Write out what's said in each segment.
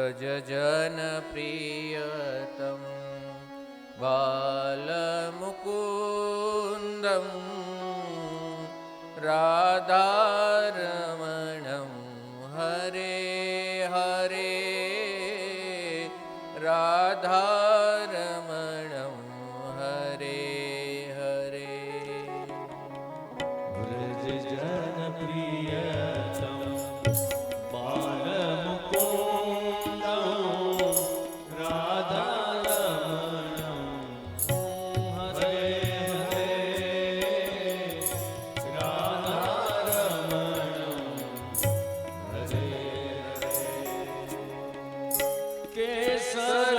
વ્રજ જન પ્રિયતમ બાલમુકુંદમ રાધારમણમ હરે હરે રાધારમણમ હરે હરે વ્રજ જન પ્રિયતમ બાલમુકુંદમ રાધારમણમ હરે હરે રાધારમણમ હરે હરે કેસર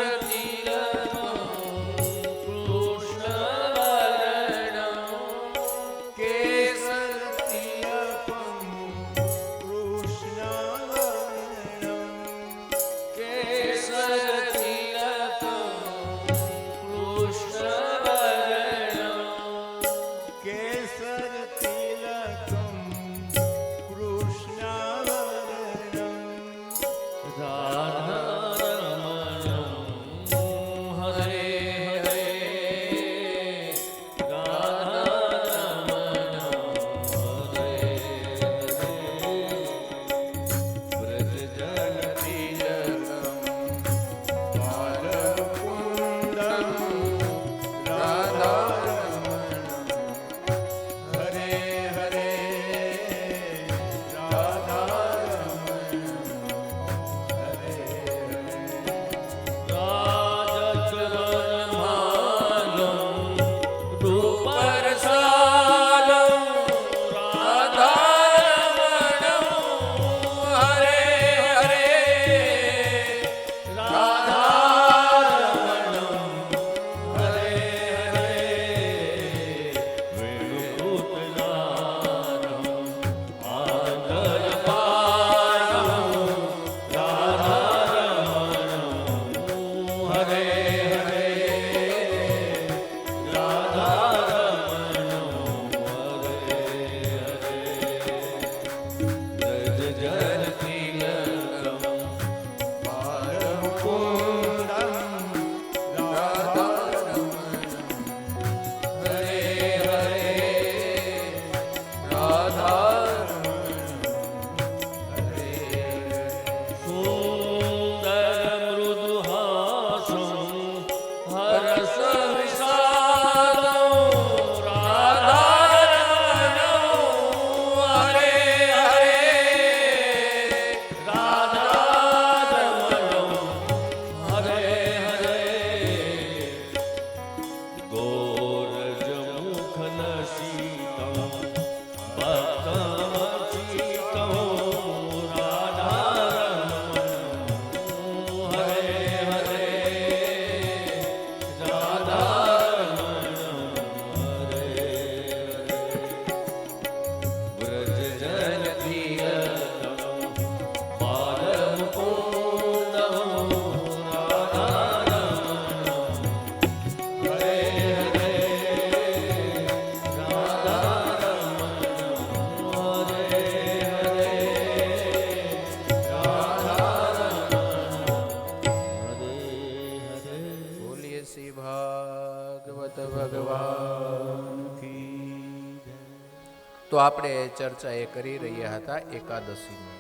તો આપણે ચર્ચા એ કરી રહ્યા હતા એકાદશીની.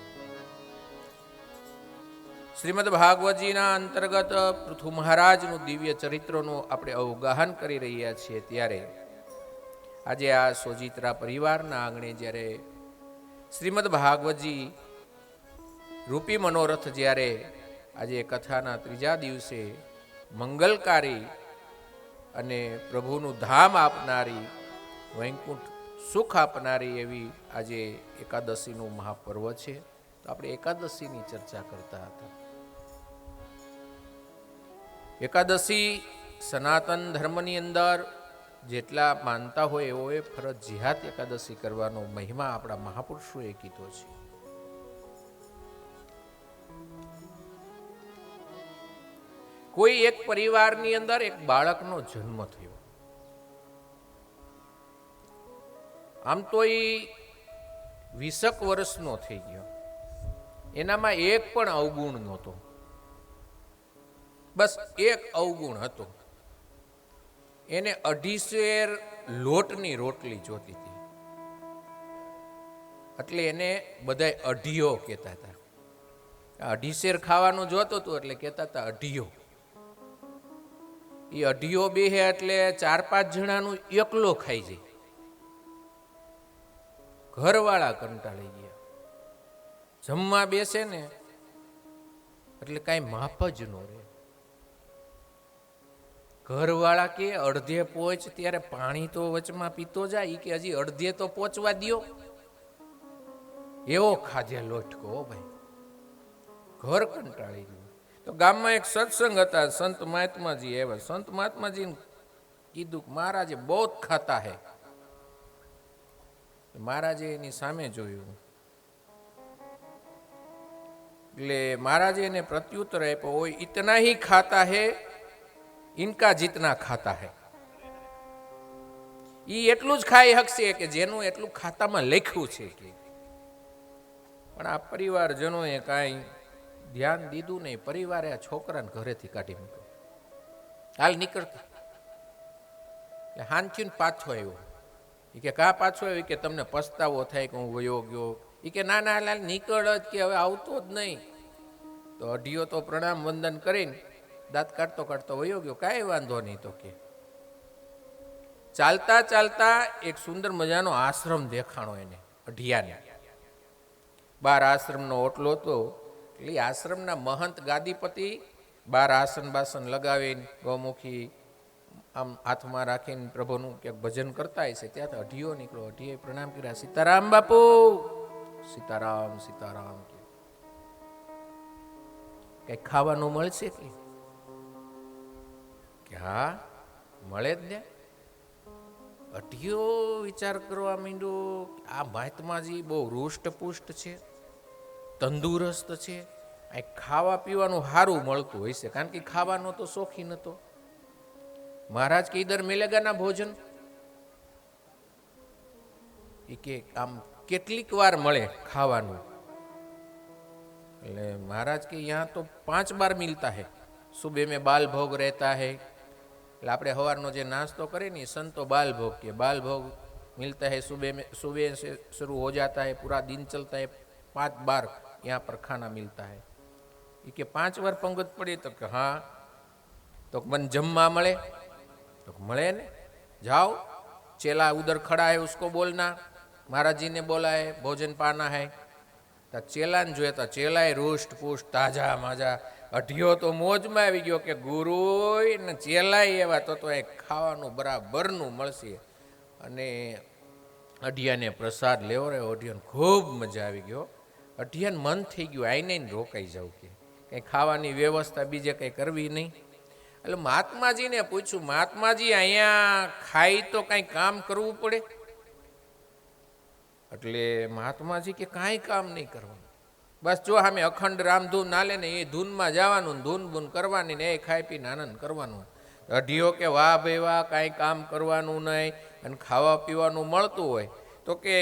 શ્રીમદ ભાગવતજીના અંતર્ગત પૃથુ મહારાજનું દિવ્ય ચરિત્રનું આપણે અવગાહન કરી રહ્યા છીએ. ત્યારે આજે આ સોજિત્રા પરિવારના આંગણે જ્યારે શ્રીમદ ભાગવતજી રૂપી મનોરથ જ્યારે આજે કથાના ત્રીજા દિવસે મંગલકારી અને પ્રભુનું ધામ આપનારી, વૈકુંઠ સુખ આપનારી એવી આજે એકાદશીનું મહાપર્વ છે. તો આપણે એકાદશીની ચર્ચા કરતા હતા. એકાદશી સનાતન ધર્મની અંદર જેટલા માનતા હોય એઓએ ફરજિયાત એકાદશી કરવાનો મહિમા આપણા મહાપુરુષોએ કીધો છે. કોઈ એક પરિવારની અંદર એક બાળકનો જન્મ થયો. આમ તો એ 20 વર્ષનો થઈ ગયો. એનામાં એક પણ અવગુણ નહોતો. બસ એક અવગુણ હતો, એને 2.5 શેર લોટની રોટલી જોતી હતી, એટલે એને બધા અઢીયો કહેતા હતા. 2.5 શેર ખાવાનું જોતું હતું એટલે કહેતા હતા અઢીયો. એ અઢીયો બેહે એટલે 4-5 જણાનું એકલો ખાઈ જાય. ઘરવાળા કંટાળી ગયા. જમવા બેસે ને એટલે કાંઈ માપ જ ન રહે. ઘરવાળા કે અડધે પહોંચ ત્યારે પાણી તો વચમાં પીતો જાય, ઈ કે હજી અડધે તો પહોંચવા દ્યો. એવો ખાધે લોટકો ભાઈ, ઘર કંટાળી ગયું. તો ગામમાં એક સત્સંગ હતા, સંત મહાત્માજી આવ્યા. સંત મહાત્માજીને કીધું કે મહારાજે બહુ ખાતા હે. મહારાજે એની સામે જોયું એટલે મહારાજે એને પ્રત્યુત્તર આપ્યો, ઓય ઇતના હી ખાતા હે ઇનકા જીતના ખાતા હે. ઈ એટલું જ ખાઈ શકશે કે જેનું એટલું ખાતામાં લખ્યું છે કે. પણ આ પરિવારજનોએ કાંઈ ધ્યાન દીધું નહીં. પરિવારે આ છોકરાને ઘરેથી કાઢી મૂક્યો. હાલ નીકળતા એટલે હાનથી પાછો આવ્યો. એ કે કા પાછો આવ્યો? કે તમને પસ્તાવો થાય કે હું વયો ગયો. એ કે ના ના લાલ નીકળ જ, કે હવે આવતો જ નહીં. તો અઢીયો તો પ્રણામ વંદન કરીને દાંત કાઢતો કાઢતો વયો ગયો. કાંઈ વાંધો નહીં. તો કે ચાલતા ચાલતા એક સુંદર મજાનો આશ્રમ દેખાણો એને, અઢિયાને. બાર આશ્રમનો ઓટલો હતો. એટલે આશ્રમના મહંત ગાદીપતિ બાર આસન બાસન લગાવીને ગૌમુખી આમ હાથમાં રાખીને પ્રભુનું ક્યાંક ભજન કરતા હશે. ત્યાંથી અઢીયો નીકળ્યો. અઢીએ પ્રણામ કર્યા, સીતારામ બાપુ, સીતારામ સીતારામ. કઈ ખાવાનું મળશે કે હા મળે જ ને. અઢીયો વિચાર કરવા માંડ્યો, આ મહાત્માજી બહુ રૂષ્ટપુષ્ટ છે, તંદુરસ્ત છે, આ ખાવા પીવાનું સારું મળતું હોય છે, કારણ કે ખાવાનો તો શોખીન હતો. મહારાજ કે ઇધર મિલેગા ના ભોજન? એ કે આમ કેટલીક વાર મળે ખાવાનું? એટલે મહારાજ કે યહાં તો 5 બાર મિલતા હૈ. સુબહ में बाल भोग रहता है. એટલે આપણે સવારનો જે નાસ્તો કરીએ ને સંતો बाल भोग के, बाल भोग मिलता है सुबह में, सुबह से शुरू हो जाता है, पूरा दिन चलता है, 5 बार यहाँ पर खाना मिलता है. ये कि 5 बार पंगत पड़ी? तो कि हाँ. तो मन जम्मा મળે? तो મળે ने. जाओ, चेला उधर खड़ा है, उसको बोलना महाराज जी ने बोला है भोजन पाना है. तो चेला ने જોયા, તો ચેલાએ રૂષ્ટ પુષ્ટ તાજા માજા. અઢિયો તો મોજમાં આવી ગયો કે ગુરુ ને ચેલાય એવા, તો એ ખાવાનું બરાબરનું મળશે. અને અઢિયાને પ્રસાદ લેવો રહ્યો. અઢિયાને ખૂબ મજા આવી ગયો. અઢિયાને મન થઈ ગયું આઈને રોકાઈ જાવ, કે કંઈ ખાવાની વ્યવસ્થા બીજે કંઈ કરવી નહીં. એટલે મહાત્માજીને પૂછ્યું, મહાત્માજી અહીંયા ખાઈ તો કંઈ કામ કરવું પડે? એટલે મહાત્માજી કે કાંઈ કામ નહીં કરવાનું, બસ જો સામે અખંડ રામધૂન નાલે ને એ ધૂનમાં જવાનું, ધૂન બૂન કરવાની ને એ ખાઈ પીને આનંદ કરવાનું. અઢીયો કે વાહ ભાઈ વાહ, કાંઈ કામ કરવાનું નહીં અને ખાવા પીવાનું મળતું હોય. તો કે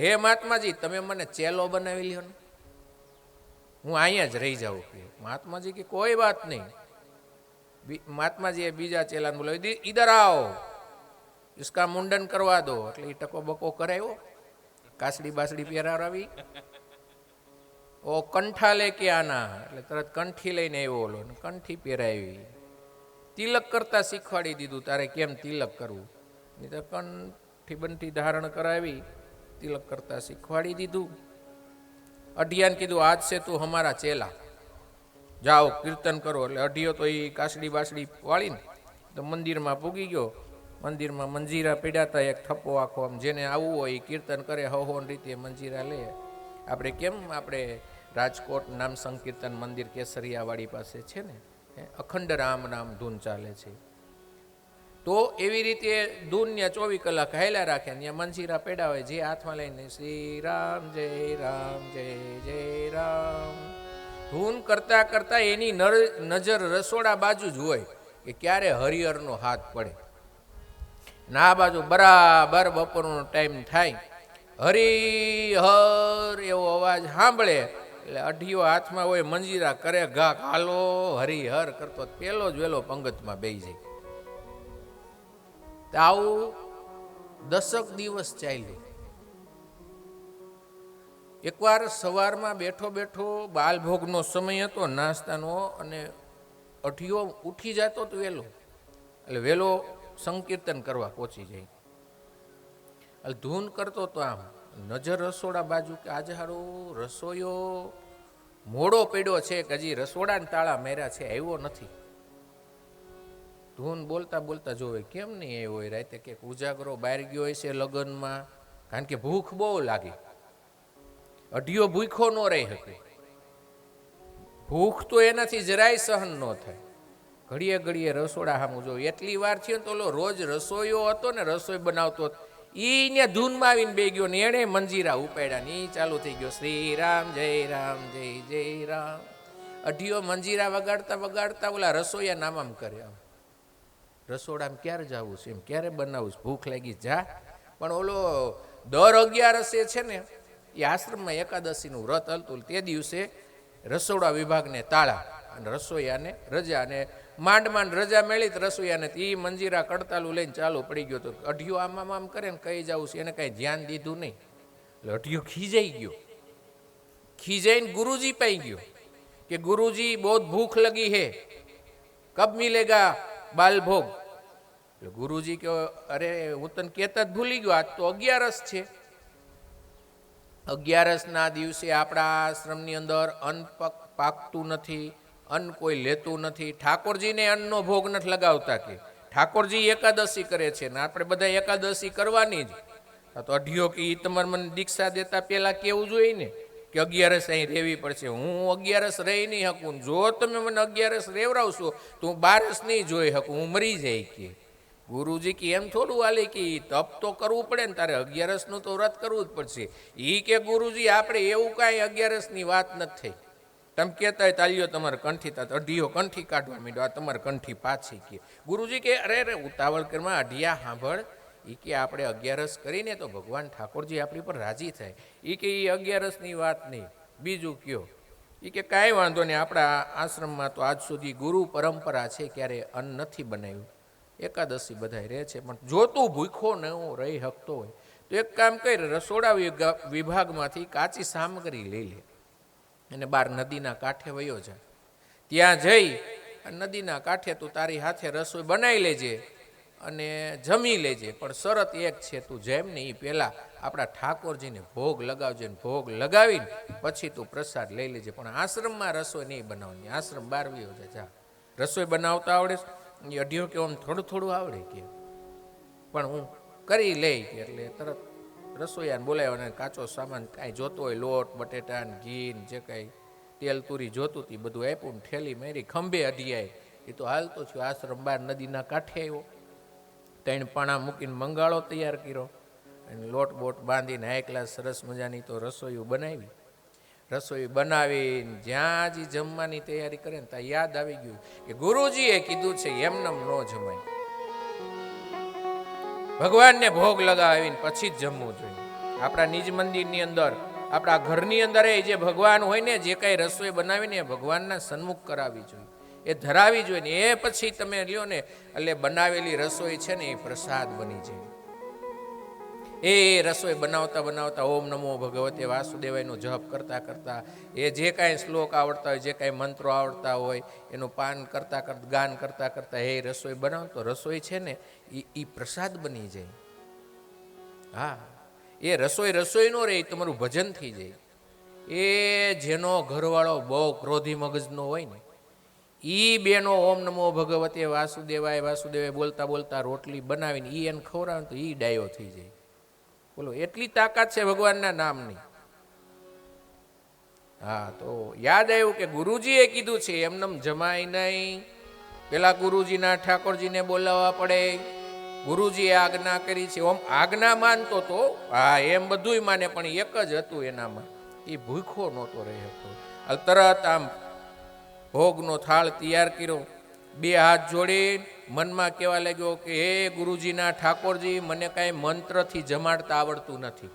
હે મહાત્માજી, તમે મને ચેલો બનાવી લ્યો ને, હું અહીંયા જ રહી જાઉં. કે મહાત્માજી કે કોઈ વાત નહીં. મહાત્માજીએ બીજા ચેલાને બોલાવી, ઈધર આવો, इसका मुंडन करवा दो. એટલે એ ટકો બકો કરાવ્યો, કાસડી બાસડી પહેરાવી. ઓ કંઠા લે કે આના, એટલે તરત કંઠી લઈને આવ્યો ઓલો, કંઠી પહેરાવી. તિલક કરતા શીખવાડી દીધું, તારે કેમ તિલક કરવું. નહીં તો કંઠી બંઠી ધારણ કરાવી, તિલક કરતા શીખવાડી દીધું. અઢિયાને કીધું, આજ સે તું હમારા ચેલા, જાઓ કીર્તન કરો. એટલે અઢિયો તો એ કાસડી બાસડી વાળીને તો મંદિરમાં પૂગી ગયો. મંદિરમાં મંજીરા પીડ્યા હતા, એક થપ્પો આખો. આમ જેને આવવું હોય એ કીર્તન કરે, હવન રીતે મંજીરા લે. આપણે કેમ આપણે રાજકોટ નામ સંકીર્તન મંદિર કેસરિયાવાડી પાસે છે ને, અખંડ રામ નામ ધૂન ચાલે છે. તો એવી રીતે ધૂન ત્યાં 24 કલાક હાલ્યા રાખે. ત્યાં મંજીરા પેડા હોય, જે હાથમાં લઈને શ્રી રામ જય રામ જય જય રામ ધૂન કરતા કરતા એની નજર રસોડા બાજુ જ હોય કે ક્યારે હરિહરનો હાથ પડે. ના બાજુ બરાબર બપોરનો ટાઈમ થાય, હરિહર એવો અવાજ સાંભળે એટલે અઢીઓ હાથમાં હોય, મંજીરા કરે ઘા હાલો હરિહર કરતો પેલો જ વેલો પંગતમાં બેસી જાય. તો આવું 10 દિવસ ચાલ્યું. એકવાર સવારમાં બેઠો બેઠો બાલભોગનો સમય હતો, નાસ્તાનો, અને અઢીઓ ઉઠી જતો તો વહેલો, એટલે વહેલો સંકીર્તન કરવા પહોંચી જાય. એટલે ધૂન કરતો તો આમ નજર રસોડા બાજુ કે આજે હારું રસોઈયો મોડો પડ્યો છે કે હજી રસોડાના તાળા મેર્યા છે, આવ્યો નથી. ધૂન બોલતા બોલતા જોવે કેમ નહીં આવ્યો હોય. રાતે કે ઉજાગરો બહાર ગયો હોય છે લગ્નમાં, કારણ કે ભૂખ બહુ લાગી. અઢીઓ ભૂખો ન રહી શકે, ભૂખ તો એનાથી જરાય સહન ન થાય. ઘડીએ ઘડીએ રસોડા સામું જોયું. એટલી વાર થયો ને તો ઓલો રોજ રસોઈયો હતો ને, રસોઈ બનાવતો ઈ ને ધૂનમાં આવીને બે ગયો ને એણે મંજીરા ઉપાડ્યા ને ઈ ચાલુ થઈ ગયો શ્રી રામ જય જય રામ. અઢીઓ મંજીરા વગાડતા વગાડતા ઓલા રસોઈયા નામામ કરે, આમ રસોડામાં ક્યારે જવું છે, એમ ક્યારે બનાવું, ભૂખ લાગી જા. પણ ઓલો દર 11 છે ને એ આશ્રમમાં એકાદશીનું વ્રત હલતું. તે દિવસે રસોડા વિભાગને તાળા અને રસોઈયાને રજા, અને માંડ રજા મેળી તો રસોઈયાને એ મંજીરા કડતાલું લઈને ચાલુ પડી ગયો. તો અઢીઓ આમ કરે ને કઈ જવું છે, એને કાંઈ ધ્યાન દીધું નહીં. એટલે અઢીઓ ખીજાઈ ગયો. ખીજાઈને ગુરુજી પાઈ ગયો કે ગુરુજી બહુ ભૂખ લગી હે, કબ મિલેગા બાલભોગ. એટલે ગુરુજી કે અરે હું તને કહેતા જ ભૂલી ગયો, આજ તો 11 છે. 11ના દિવસે આપણા આશ્રમની અંદર અન્ન પાકતું નથી, અન્ન કોઈ લેતું નથી. ઠાકોરજીને અન્નનો ભોગ નથી લગાવતા, કે ઠાકોરજી એકાદશી કરે છે ને આપણે બધા એકાદશી કરવાની જ. તો અઢીઓ કે એ તમારે મને દીક્ષા દેતા પહેલાં કેવું જોઈએ ને કે 11 અહીં રહેવી પડશે. હું 11 રહી નહીં શકું, જો તમે મને 11 રેવરાવશો તો હું 12 નહીં જોઈ શકું, હું મરી જાય. કે ગુરુજી કે એમ થોડું હાલે કે તપ તો કરવું પડે ને, તારે 11નું તો વ્રત કરવું જ પડશે. એ કે ગુરુજી આપણે એવું કાંઈ 11ની વાત નથી થઈ, તમે કહેતા હોય તાલીઓ તમારે કંઠી થતા. અઢીઓ કંઠી કાઢવા માંડ્યો, આ તમારે કંઠી પાછી. કે ગુરુજી કે અરે ઉતાવળ કરમાં અઢિયા સાંભળ, એ કે આપણે 11 કરીને તો ભગવાન ઠાકોરજી આપણી પર રાજી થાય. એ કે એ 11ની વાત નહીં, બીજું કયો. એ કે કાંઈ વાંધો નહીં, આપણા આશ્રમમાં તો આજ સુધી ગુરુ પરંપરા છે, ક્યારે અન્ન નથી બનાવ્યું, એકાદશી બધાય રહે છે. પણ જો તું ભૂખો ન રહી શકતો હોય તો એક કામ કર, રસોડા વિભાગમાંથી કાચી સામગ્રી લઈ લે અને બહાર નદીના કાંઠે વયો જાય. ત્યાં જઈ નદીના કાંઠે તું તારી હાથે રસોઈ બનાવી લેજે અને જમી લેજે. પણ શરત એક છે, તું જેમ ને એ પહેલાં આપણા ઠાકોરજીને ભોગ લગાવજે, ને ભોગ લગાવીને પછી તું પ્રસાદ લઈ લેજે. પણ આશ્રમમાં રસોઈ નહીં બનાવવાની, આશ્રમ બહાર વયો જાય. જા રસોઈ બનાવતા આવડે? એ અઢીઓ કે આમ થોડું થોડું આવડે કે, પણ હું કરી લઈ. એટલે તરત રસોઈયાને બોલાવ્યો, કાચો સામાન કાંઈ જોતો હોય, લોટ બટેટા ને ઘી ને જે કાંઈ તેલ તુરી જોતું હતું બધું આપ્યું ને ઠેલી મારી. ખંભે અઢીયાય એ તો હાલતો થયો. આશ્રમ બહાર નદીના કાંઠે આવ્યો, 3 પાણા મૂકીને મંગાળો તૈયાર કર્યો અને લોટ બોટ બાંધીને હાઈ ક્લાસ સરસ મજાની તો રસોઈ બનાવી. રસોઈ બનાવીને જ્યાં જ જમવાની તૈયારી કરે ને ત્યાં યાદ આવી ગયું કે ગુરુજીએ કીધું છે એમનેમ ન જમાય, ભગવાનને ભોગ લગાવીને પછી જ જમવું જોઈએ. આપણા નિજ મંદિરની અંદર, આપણા ઘરની અંદર એ જે ભગવાન હોય ને, જે કાંઈ રસોઈ બનાવીને એ ભગવાનના સન્મુખ કરાવવી જોઈએ, એ ધરાવી જોઈએ ને એ પછી તમે લ્યો ને, એટલે બનાવેલી રસોઈ છે ને એ પ્રસાદ બની જાય. એ રસોઈ બનાવતા બનાવતા ઓમ નમો ભગવતે વાસુદેવાયનો જપ કરતા કરતા, એ જે કાંઈ શ્લોક આવડતા હોય, જે કાંઈ મંત્રો આવડતા હોય એનું પાન કરતા કરતા, ગાન કરતા કરતા એ રસોઈ બનાવતો, રસોઈ છે ને એ પ્રસાદ બની જાય. હા, એ રસોઈ નો રહે, તમારું ભજન થઈ જાય. એ જેનો ઘરવાળો બહુ ક્રોધી મગજનો હોય ને, ઈ બેનો ઓમ નમો ભગવતે વાસુદેવાય બોલતા બોલતા રોટલી બનાવીને ઈ એને ખવડાવે તો ઈ ડાયો થઈ જાય. બોલો, એટલી તાકાત છે ભગવાનના નામની. હા, તો યાદ આવ્યું કે ગુરુજીએ કીધું છે એમનેમ જમાય નહીં, પેલા ગુરુજીના ઠાકોરજીને બોલાવવા પડે. ગુરુજીએ આજ્ઞા કરી છે, ઓમ આજ્ઞા માનતો તો, હા એમ બધુંય માને, પણ એક જ હતું એનામાં, એ ભૂખો નહોતો રહી હતો. તરત આમ ભોગનો થાળ તૈયાર કર્યો, 2 હાથ જોડી મનમાં કહેવા લાગ્યો કે હે ગુરુજીના ઠાકોરજી, મને કાંઈ મંત્રથી જમાડતા આવડતું નથી,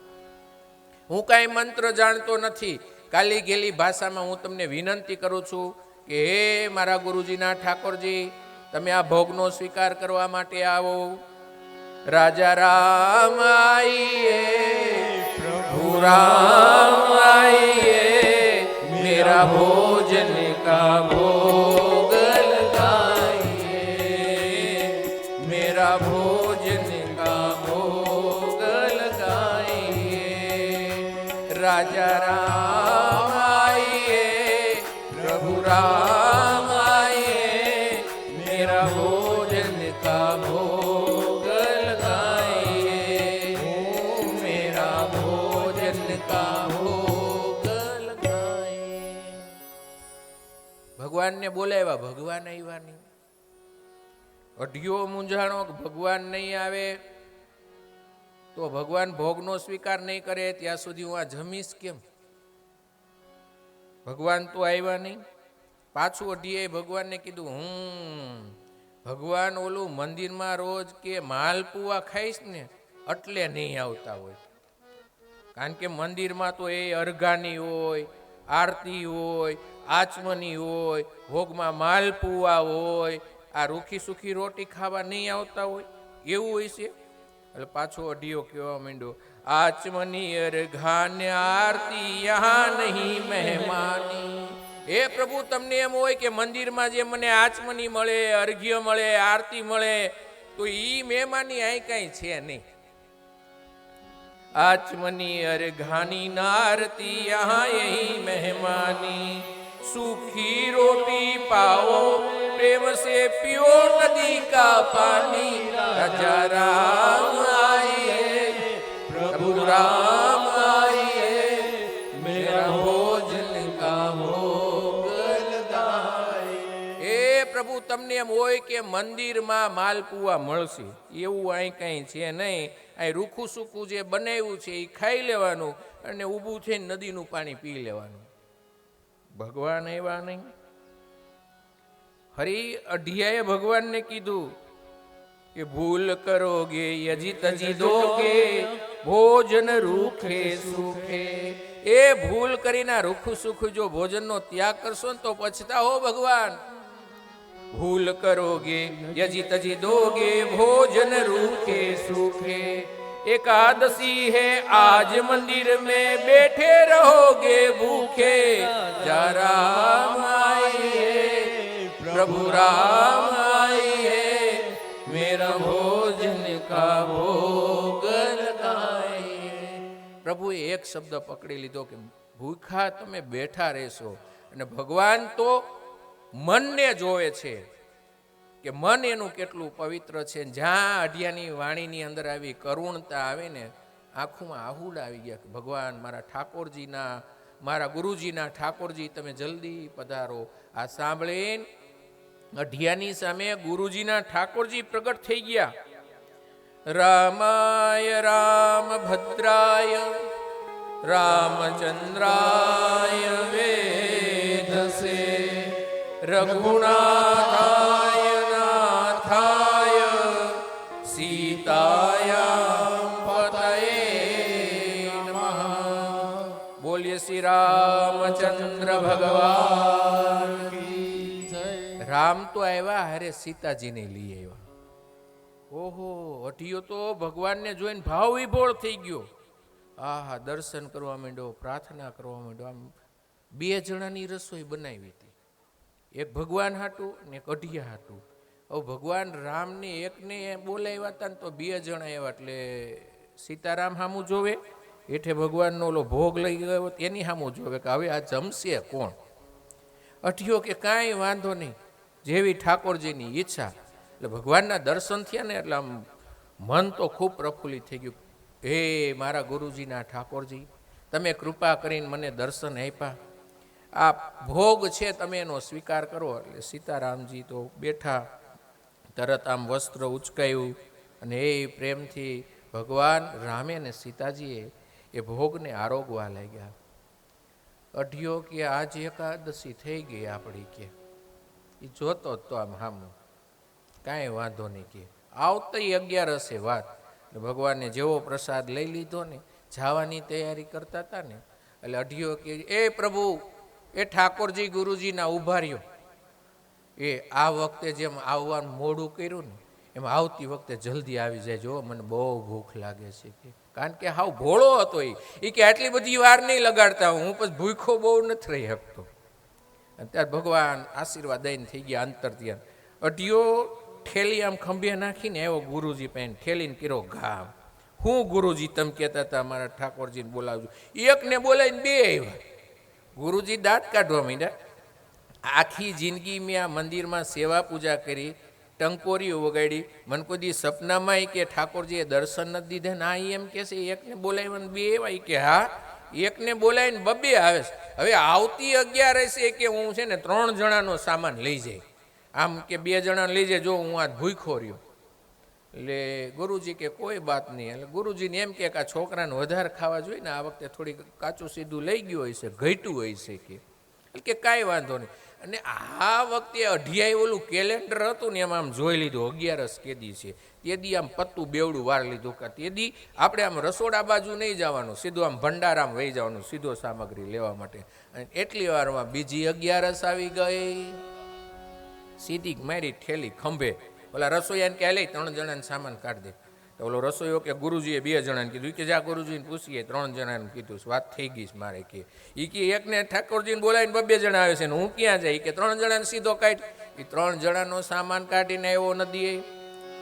હું કાંઈ મંત્ર જાણતો નથી, કાલી ગેલી ભાષામાં હું તમને વિનંતી કરું છું કે હે મારા ગુરુજીના ઠાકોરજી, તમે આ ભોગનો સ્વીકાર કરવા માટે આવો. રાજા રામ આઈએ, પ્રભુ રામ આઈએ, मेरा भोजन का भोग लगाइए, मेरा भोजन का भोग लगाइए. राजा राम आइए, प्रभु राम आइए, मेरा भोजन का भोग लगाइए, मेरा भोजन का भोग लगाइए. ભગવાનને બોલાવ્યા, ભગવાન આવ્યા નહીં. અઢિયો મૂંઝાણો, ભગવાન નહીં આવે તો ભગવાન ભોગનો સ્વીકાર નહીં કરે ત્યાં સુધી હું આ જમીશ કેમ? ભગવાન તો આવ્યા નહીં. પાછું અઢિયાએ ભગવાનને કીધું, ભગવાન ઓલું મંદિરમાં રોજ કે માલપુઆ ખાઈશ ને એટલે નહીં આવતા હોય. કારણ કે મંદિરમાં તો એ અરઘાની હોય, આરતી હોય, આચમની હોય, ભોગમાં માલપુઆ હોય, આ રૂખી સુખી રોટી ખાવા નહીં આવતા હોય એવું હોય છે. એટલે પાછો અઢિયો કહેવા માંડ્યો, આચમની અરઘાને આરતી યહાં નહીં મહેમાની. હે પ્રભુ, તમને એમ હોય કે મંદિરમાં જે મને આચમની મળે, અર્ઘ્ય મળે, આરતી મળે તો ઈ મહેમાની અહીં કઈ છે નહીં. आचमनी अरघानी नारती यहाँ यही मेहमानी, सूखी रोटी पाओ प्रेम से पियो नदी का पानी. राजा राम आइए, प्रभु राम आइए, मेरा भोजन का भोग लगाइए. એ પ્રભુ, તમને એમ હોય કે મંદિરમાં માલપુઆ મળશે એવું અહીં કઈ છે નહીં. અહીં રૂખું સૂકું જે બનાવ્યું છે એ ખાઈ લેવાનું અને ઊભું થઈને નદીનું પાણી પી લેવાનું. ભગવાન એવા નહીં. હરી અઢિયાએ ભગવાનને કીધું કે ભૂલ કરોગે યજી તજી દોગે ભોજન રૂખે સુખે. એ ભૂલ કરીને રૂખું સુખું જો ભોજનનો ત્યાગ કરશો ને તો પછતાઓ ભગવાન. भूल करोगे यजी तजी दोगे भोजन रूखे सूखे. एकादशी है आज मंदिर में बैठे रहोगे भूखे. जा राम आइए, प्रभु राम आइए, मेरा भोजन का भोग लगाइए. પ્રભુએ એક શબ્દ પકડી લીધો કે ભૂખા તમે બેઠા રહેશો. અને ભગવાન તો મનને જોવે છે કે મન એનું કેટલું પવિત્ર છે. જ્યાં અઢિયાની વાણીની અંદર આવી કરુણતા આવે ને આંખોમાં આહુડા આવી ગયા કે ભગવાન મારા ઠાકોરજીના, મારા ગુરુજીના ઠાકોરજી તમે જલ્દી પધારો. આ સાંભળીને અઢિયાની સામે ગુરુજીના ઠાકોરજી પ્રગટ થઈ ગયા. રામાય રામ ભદ્રાય રામચંદ્રાય વેધસે રઘુનાથાય નાથાય સીતાયામ પતયે નમઃ. બોલીએ શ્રી રામચંદ્ર ભગવાન કી જય. રામ તો આવ્યા, હારે સીતાજીને લઈ આવ્યા. ઓહો, અઢિયો તો ભગવાનને જોઈને ભાવ વિભોળ થઈ ગયો. આહા, દર્શન કરવા માંડ્યો, પ્રાર્થના કરવા માંડ્યો. આમ બે જણાની રસોઈ બનાવી હતી, એક ભગવાન હાટું ને એક અઢિયા હાટું. હવે ભગવાન રામને એકને બોલાવ્યા હતા ને તો બે જણા એવા, એટલે સીતારામ સામું જોવે, હેઠે ભગવાનનો ઓલો ભોગ લઈ ગયો એની સામું જોવે કે હવે આ જમશે કોણ. અઢિયો કે કાંઈ વાંધો નહીં, જેવી ઠાકોરજીની ઈચ્છા. એટલે ભગવાનના દર્શન થયા ને એટલે આમ મન તો ખૂબ પ્રફુલ્લિત થઈ ગયું. હે મારા ગુરુજીના ઠાકોરજી, તમે કૃપા કરીને મને દર્શન આપ્યા, આ ભોગ છે તમે એનો સ્વીકાર કરો. એટલે સીતારામજી તો બેઠા, તરત આમ વસ્ત્ર ઉચકાયું અને એ પ્રેમથી ભગવાન રામે ને સીતાજીએ એ ભોગને આરોગવા લાગ્યા. અઢિયો કે આજ એકાદશી થઈ ગઈ આપણી, કે એ જોતો જ તો આમ હામું, કાંઈ વાંધો નહીં, કે આવતી 11 વાત. ભગવાનને જેવો પ્રસાદ લઈ લીધો ને, જવાની તૈયારી કરતા હતા ને એટલે અઢિયો કે એ પ્રભુ એ ઠાકોરજી ગુરુજીના ઊભા રહ્યો, એ આ વખતે જેમ આવવાનું મોડું કર્યું ને એમ આવતી વખતે જલ્દી આવી જાય, જો મને બહુ ભૂખ લાગે છે કે, કારણ કે હાવ ભોળો હતો એ કે આટલી બધી વાર નહીં લગાડતા, હું પછી ભૂખો બહુ નથી રહી શકતો. અને ત્યારે ભગવાન આશીર્વાદ દઈને થઈ ગયા અંતર ત્યાં. અઢિયો ઠેલી આમ ખંભે નાખીને એવો ગુરુજી પાસે ઠેલીને કર્યો ઘા. હું ગુરુજી તમે કહેતા હતા મારા ઠાકોરજીને બોલાવજો, એકને બોલાવીને બે આવ્યા. ગુરુજી દાંત કાઢવા માંડ્યા. આખી જિંદગી મેં આ મંદિરમાં સેવા પૂજા કરી, ટંકોરીઓ વગાડી, મને કોઈ દી સપનામાં કે ઠાકોરજીએ દર્શન નથી દીધા ને આ એમ કે છે એકને બોલાવીને બે આવ્યા. કે હા, એકને બોલાવીને બબે આવે છે. હવે આવતી 11 કે હું છે ને 3 જણાનો સામાન લઈ જાય, આમ કે 2 જણા લઈ જાય, જો હું આ ભૂખો રહ્યો. એટલે ગુરુજી કે કોઈ વાત નહીં. એટલે ગુરુજીને એમ કે આ છોકરાને વધારે ખાવા જોઈએ ને, આ વખતે થોડી કાચું સીધું લઈ ગયું હોય છે, ઘટ્યું હોય છે કે કાંઈ વાંધો નહીં. અને આ વખતે અઢિયાઈ ઓલું કેલેન્ડર હતું ને એમાં આમ જોઈ લીધું 11 કેદી છે, તેદી આમ પત્તું બેવડું વાર લીધું કે તેદી આપણે આમ રસોડા બાજુ નહીં જવાનું, સીધું આમ ભંડારામ વહી જવાનું સીધો સામગ્રી લેવા માટે. અને એટલી વારમાં બીજી 11 આવી ગઈ. સીધી મારી ઠેલી ખંભે. ઓલા રસોઈયાને કે લઈ 3 જણાને સામાન કાઢી દે. તો ઓલો રસોઈયો કે ગુરુજીએ 2 જણાને કીધું, કે જા ગુરુજીને પૂછીએ, 3 જણાને કીધું, વાત થઈ ગઈ મારે કે. એ કે એકને ઠાકોરજીને બોલાવીને 2 જણા આવે છે ને હું ક્યાં જાય, કે 3 જણાને સીધો કાઢ. એ 3 જણાનો સામાન કાઢીને આવ્યો નદીએ.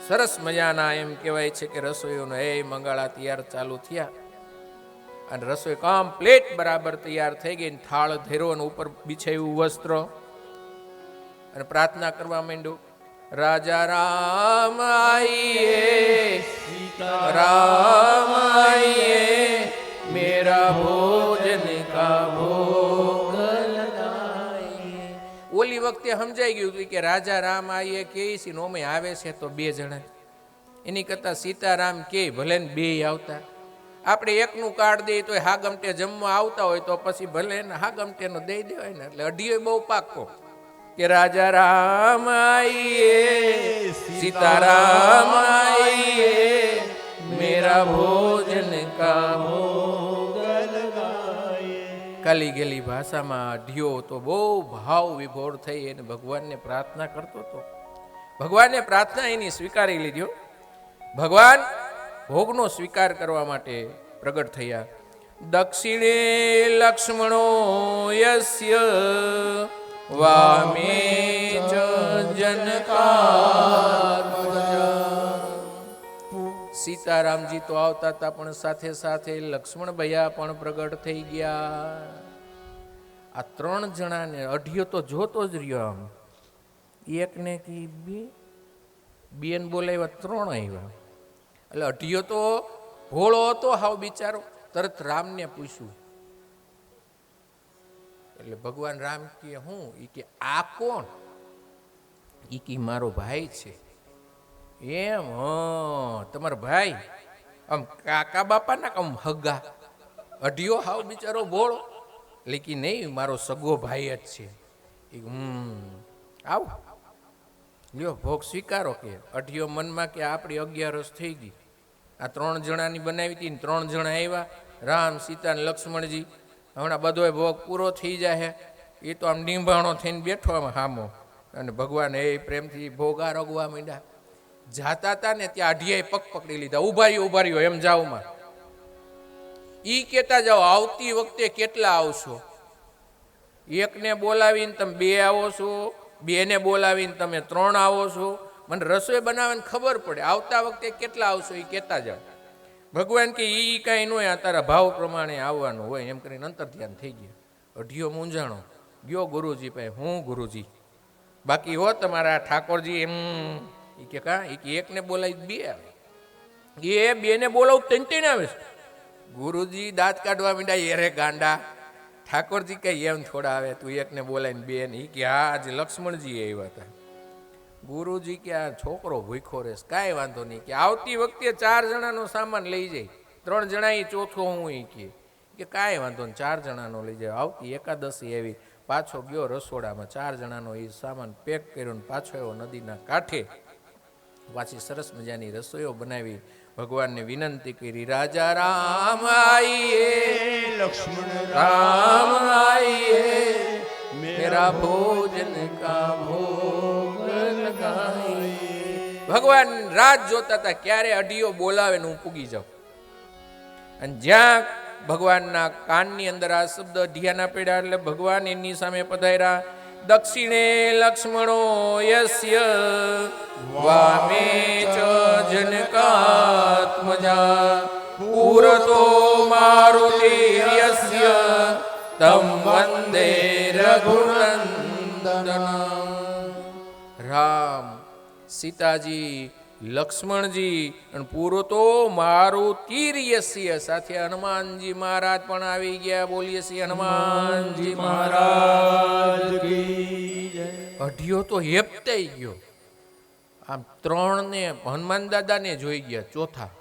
સરસ મજાના એમ કહેવાય છે કે રસોઈઓનો એ મંગાળા તૈયાર ચાલુ થયા અને રસોઈ કમ્પ્લીટ બરાબર તૈયાર થઈ ગઈ. થાળ ધેરો અને ઉપર બિછાયું વસ્ત્ર અને પ્રાર્થના કરવા માંડ્યું. રાજા રામ આઈએ, રામ આઈએ, મેરા ભોજન કા ભોગ લગાઈએ. ઓલી વખતે સમજાઈ ગયું કે રાજા રામ આઈએ કે છે નોમે આવે છે તો 2 જણા, એની કરતા સીતારામ કે ભલે ને 2 આવતા. આપણે એકનું કાર્ડ દઈએ તો હાગમટે જમવા આવતા હોય તો પછી ભલે ને હાગમટે નો દઈ દેવાય ને. એટલે અઢીયો બહુ પાકો કે રાજા રામ આઈએ, સીતારામ આઈએ, મેરા ભોજન કા ભોગ લગાઈએ. કાલી ગેલી ભાષામાં અઢિયો તો બહુ ભાવ વિભોર થઈ અને ભગવાનને પ્રાર્થના કરતો હતો. ભગવાનને પ્રાર્થના એની સ્વીકારી લીધો. ભગવાન ભોગનો સ્વીકાર કરવા માટે પ્રગટ થયા. દક્ષિણે લક્ષ્મણો યસ્ય વામે ચ જનકાત્મજા. સીતારામજી તો આવતા હતા પણ સાથે સાથે લક્ષ્મણ ભૈયા પણ પ્રગટ થઈ ગયા. આ 3 જણાને અઢિયો તો જોતો જ રહ્યો. આમ એકને કી 2 ને બોલાવ્યા 3 આવ્યા. એટલે અઢિયો તો ભોળો હતો હાવ બિચારો. તરત રામને પૂછ્યું. એટલે ભગવાન રામ કે હું? ઈ કે આ કોણ? ઈ કે મારો ભાઈ છે. એમ? હ તમારો ભાઈ? આમ કાકા બાપા ના આમ હગા? અઢિયો હાવ બિચારો ભોળો. એટલે કે નહીં, મારો સગો ભાઈ જ છે. આવ લ્યો ભોગ સ્વીકારો. કે અઢિયો મનમાં કે આપણી 11 થઈ ગઈ. આ 3 જણાની બનાવી હતી ને 3 જણા આવ્યા, રામ સીતા ને લક્ષ્મણજી. હમણાં બધો ભોગ પૂરો થઈ જાય. એ તો આમ ડીંભાણો થઈને બેઠો આમ હામો. અને ભગવાન એ પ્રેમથી ભોગ આરોગવા માંડ્યા. જાતા હતા ને ત્યાં અઢિયાએ પગ પકડી લીધા. ઉભા રહ્યો એમ જાઓમાં. ઈ કેતા જાઓ આવતી વખતે કેટલા આવશો? એકને બોલાવીને તમે 2 આવો છો, 2 ને બોલાવીને તમે 3 આવો છો. મને રસોઈ બનાવવાની ખબર પડે. આવતા વખતે કેટલા આવશો એ કેતા જાઓ. ભગવાન કે ઈ કાંઈ ન હોય, આ તારા ભાવ પ્રમાણે આવવાનું હોય એમ કરીને અંતર ધ્યાન થઈ ગયા. અઢિયો મૂંઝાણો ગયો ગુરુજી પાસે. હું ગુરુજી? બાકી હો તમારા ઠાકોરજી એમ. એ કે કા? એ કે એકને બોલાવી 2 આવે. એ 2 ને બોલાવું 3 આવે છે. ગુરુજી દાંત કાઢવા માંડ્યા. એરે ગાંડા, ઠાકોરજી કઈ એમ થોડા આવે? તું એકને બોલાવીને 2 ને. એ કે હા આજે લક્ષ્મણજી આવ્યા હતા. ગુરુજી કે આ છોકરો ભૂખો રહેશે, કાંઈ વાંધો નહીં. કે આવતી વખતે 4 જણાનો સામાન લઈ જાય. 3 જણા એ ચોથો હું. એ કે કાંઈ વાંધો નહીં, 4 જણાનો લઈ જાય. આવતી એકાદશી એવી પાછો ગયો રસોડામાં. 4 જણાનો એ સામાન પેક કર્યો ને પાછો એવો નદીના કાંઠે. પાછી સરસ મજાની રસોઈઓ બનાવી. ભગવાનને વિનંતી કરી. રાજા રામ આઈએ, लक्ष्मण राम आइए मेरा भोजन का भोग लगाइए. ભગવાન રાત જોતા હતા ક્યારે અઢીઓ બોલાવે ને હું પૂગી જાઉં. અને જ્યાં ભગવાનના કાનની અંદર આ શબ્દ અઢિયાના પડ્યા એટલે ભગવાન એની સામે પધાર્યા. દક્ષિણે લક્ષ્મણો યસ્ય વામે ચ જનકાત્મજા પૂરતો મારુતિર્યસ્ય તમ વંદે રઘુનંદન. રામ, સીતાજી, લક્ષ્મણજી અને પૂરો તો મારુતિર્યસ્ય સાથે હનુમાનજી મહારાજ પણ આવી ગયા. બોલીએ શ્રી હનુમાનજી મહારાજ કી જય. અઢિયો તો હેપતાઈ ગયો. આમ ત્રણને હનુમાન દાદાને જોઈ ગયા, ચોથા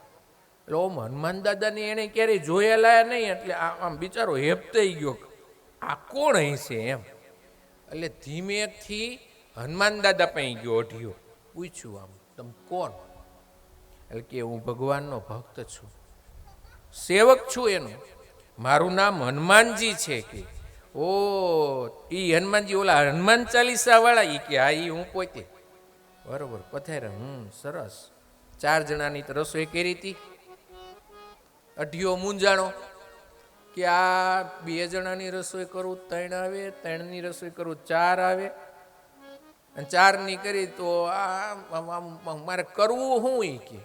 એટલે ઓમ હનુમાન દાદાને એને ક્યારેય જોયેલા નહીં એટલે આમ બિચારો હેપતાઈ ગયો. આ કોણ હશે એમ એટલે ધીમેથી હનુમાન દાદા પાસે ગયો અઢિયો. પૂછ્યું આમ તમે કોણ? એટલે કે હું ભગવાનનો ભક્ત છું, સેવક છું એનો, મારું નામ હનુમાનજી છે. કે ઓ ઈ હનુમાનજી ઓલા હનુમાન ચાલીસા વાળા? ઈ કે હા ઈ હું પોતે. બરોબર પથાર્યા. સરસ. 4 જણાની તો રસોઈ કરી હતી. અઢિયો મૂંઝાણો કે આ 2 જણાની રસોઈ કરું 3 આવે, 3ની રસોઈ કરું 4 આવે, અને 4ની કરી તો મારે કરવું શું? ઈ કે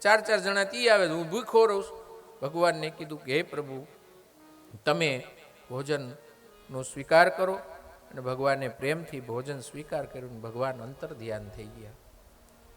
4 જણા તી આવે હું ભૂખો રહું છું. ભગવાનને કીધું કે હે પ્રભુ તમે ભોજનનો સ્વીકાર કરો. અને ભગવાને પ્રેમથી ભોજન સ્વીકાર કર્યું. ભગવાન અંતર ધ્યાન થઈ ગયા.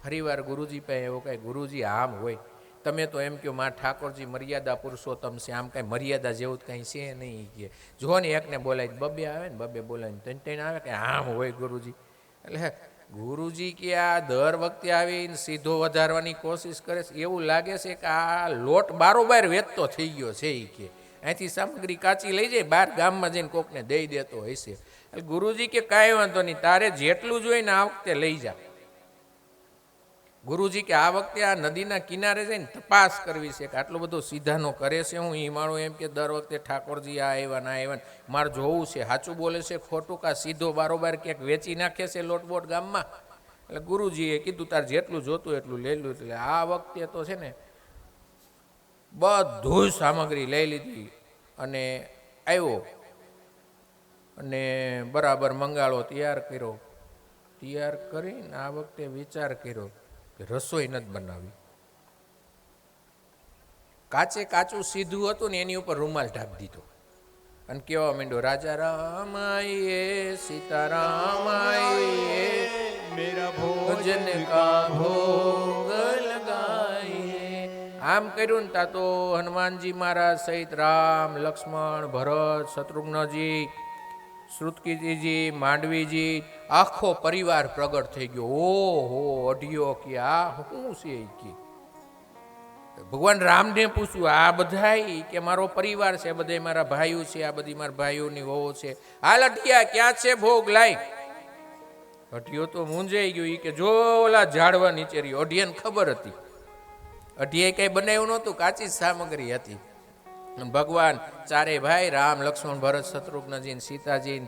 ફરીવાર ગુરુજી પાસે એવો કાંઈ ગુરુજી આમ હોય તમે તો એમ કહો માં ઠાકોરજી મર્યાદા પુરુષોત્તમ છે, આમ કાંઈ મર્યાદા જેવું કંઈ છે નહીં. કે જો ને એકને બોલાય 2 આવે ને 2 બોલાય 3 આવે કે આમ હોય ગુરુજી. એટલે ગુરુજી કે આ દર વખતે આવીને સીધો વધારવાની કોશિશ કરે છે. એવું લાગે છે કે આ લોટ બારોબાર વેચતો થઈ ગયો છે. એ કે અહીંથી સામગ્રી કાચી લઈ જાય બહાર ગામમાં જઈને કોકને દઈ દેતો હશે. એટલે ગુરુજી કે કાંઈ વાંધો નહીં, તારે જેટલું જોઈએ ને આ વખતે લઈ જા. ગુરુજી કે આ વખતે આ નદીના કિનારે જઈને તપાસ કરવી છે કે આટલો બધો સીધાનો કરે છે. હું એ માણો એમ કે દર વખતે ઠાકોરજી આ આવ્યા ના આવ્યા, મારે જોવું છે સાચું બોલે છે ખોટું, કા સીધો બારોબાર ક્યાંક વેચી નાખે છે લોટબોટ ગામમાં. એટલે ગુરુજીએ કીધું તાર જેટલું જોતું એટલું લઈ લું. એટલે આ વખતે તો છે ને બધું સામગ્રી લઈ લીધી અને આવ્યો અને બરાબર મંગાળો તૈયાર કર્યો. તૈયાર કરીને આ વખતે વિચાર કર્યો કે રસોઈ નથી બનાવી. કાચે કાચું સીધું હતું ને એની ઉપર રૂમાલ ઢાંકી દીધો અને કેવા માંડ્યો રાજા રામ આઈએ સીતારામ આઈએ મેરા ભોજન કા ભોગ લગાઈએ. આમ કર્યું ને તા તો હનુમાનજી મહારાજ સહિત રામ, લક્ષ્મણ, ભરત, શત્રુઘ્નજી, શ્રુતકીજી, માંડવીજી આખો પરિવાર પ્રગટ થઈ ગયો. ઓહો અઢિયો કે આ શું છે? કે ભગવાન રામને પૂછ્યું આ બધાય કે મારો પરિવાર છે, બધા મારા ભાઈઓ છે, આ બધી મારા ભાઈઓની વહુ છે. હાલ અઢિયા ક્યાં છે ભોગ લાય? અઢિયો તો મૂંઝાઈ ગયો. કે જો ઓલા ઝાડવા નીચે રહ્યો. અઢિયાને ખબર હતી અઢિયાએ કઈ બનાવ્યું નહોતું, કાચી સામગ્રી હતી. ભગવાન ચારે ભાઈ રામ, લક્ષ્મણ, ભરત, શત્રુઘ્નજી, સીતાજી,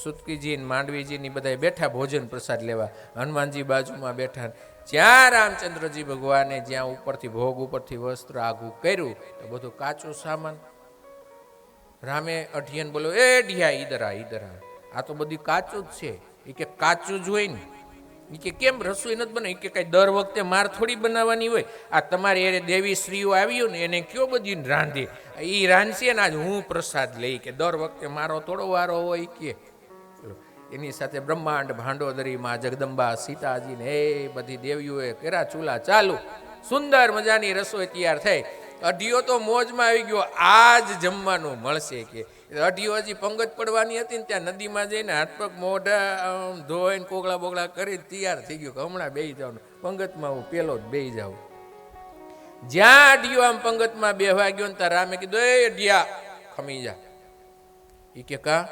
સુતકીજી, માંડવીજી બધા બેઠા ભોજન પ્રસાદ લેવા. હનુમાનજી બાજુમાં બેઠા. જ્યાં રામચંદ્રજી ભગવાને જ્યાં ઉપરથી ભોગ ઉપરથી વસ્ત્ર આઘું કર્યું તો બધું કાચું સામાન. રામે અઢિયાને બોલો એ ઢિયા ઈધર આ, આ તો બધું કાચું જ છે. એ કે કાચું જ હોય ને. એ કે કેમ રસોઈ નથી બનાવી? કે કઈ દર વખતે માર થોડી બનાવવાની હોય? આ તમારી એ દેવી સ્ત્રીઓ આવ્યું ને એને કયો બધી રાંધે, એ રાંધશે ને આજ હું પ્રસાદ લઈ. કે દર વખતે મારો થોડો વારો હોય. કે એની સાથે બ્રહ્માંડ ભાંડોદરી માં જગદંબા સીતાજી ને એ બધી દેવીઓએ કર્યા ચૂલા ચાલુ. સુંદર મજાની રસોઈ તૈયાર થઈ. અઢિયો તો મોજમાં આવી ગયો, આજ જમવાનું મળશે. કે અઢિયો હજી પંગત પડવાની હતી ને ત્યાં નદીમાં જઈને હાથ પગ મોઢા ધોઈને કોગળા બોગળા કરી તૈયાર થઈ ગયો કે હમણાં બેસી જવાનું પંગતમાં, હું પેલો જ બેસી જાઉં. જ્યાં અઢિયો આમ પંગતમાં બેહવા ગયો ને ત્યાં રામે કીધું એ અઢિયા ખમી જા. એ કે કા?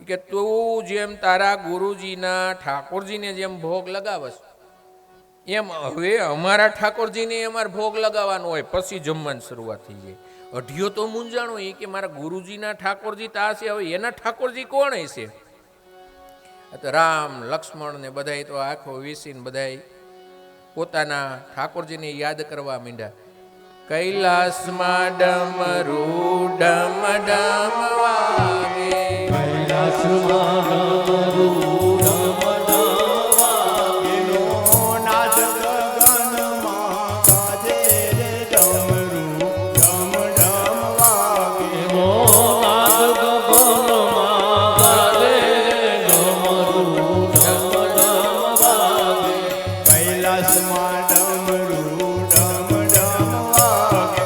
કે તું જેમ તારા ગુરુજીના ઠાકોરજીને જેમ ભોગ લગાવસ એમ હવે અમારા ઠાકોરજીને અમારે ભોગ લગાવવાનો હોય, પછી જમવાની શરૂઆત થઈ જાય. અઢિયો તો મૂંઝાણો, એ કે મારા ગુરુજીના ઠાકોરજી તા છે, હવે એના ઠાકોરજી કોણ હશે? તો રામ લક્ષ્મણ ને બધાય તો આખો વીસીને બધાય પોતાના ઠાકોરજીને યાદ કરવા માંડ્યા. કૈલાસમાં ડમરૂ ડમ ડમ વાગે, કૈલાસમાં ડમરૂ ડમ ડમ વાગે, નાદ ગગનમાં ગાજે રે ડમરૂ ડમ ડમ વાગે, નાદ ગગનમાં ગાજે રે ડમરૂ ડમ ડમ વાગે, કૈલાસમાં ડમરૂ ડમ ડમ વાગે,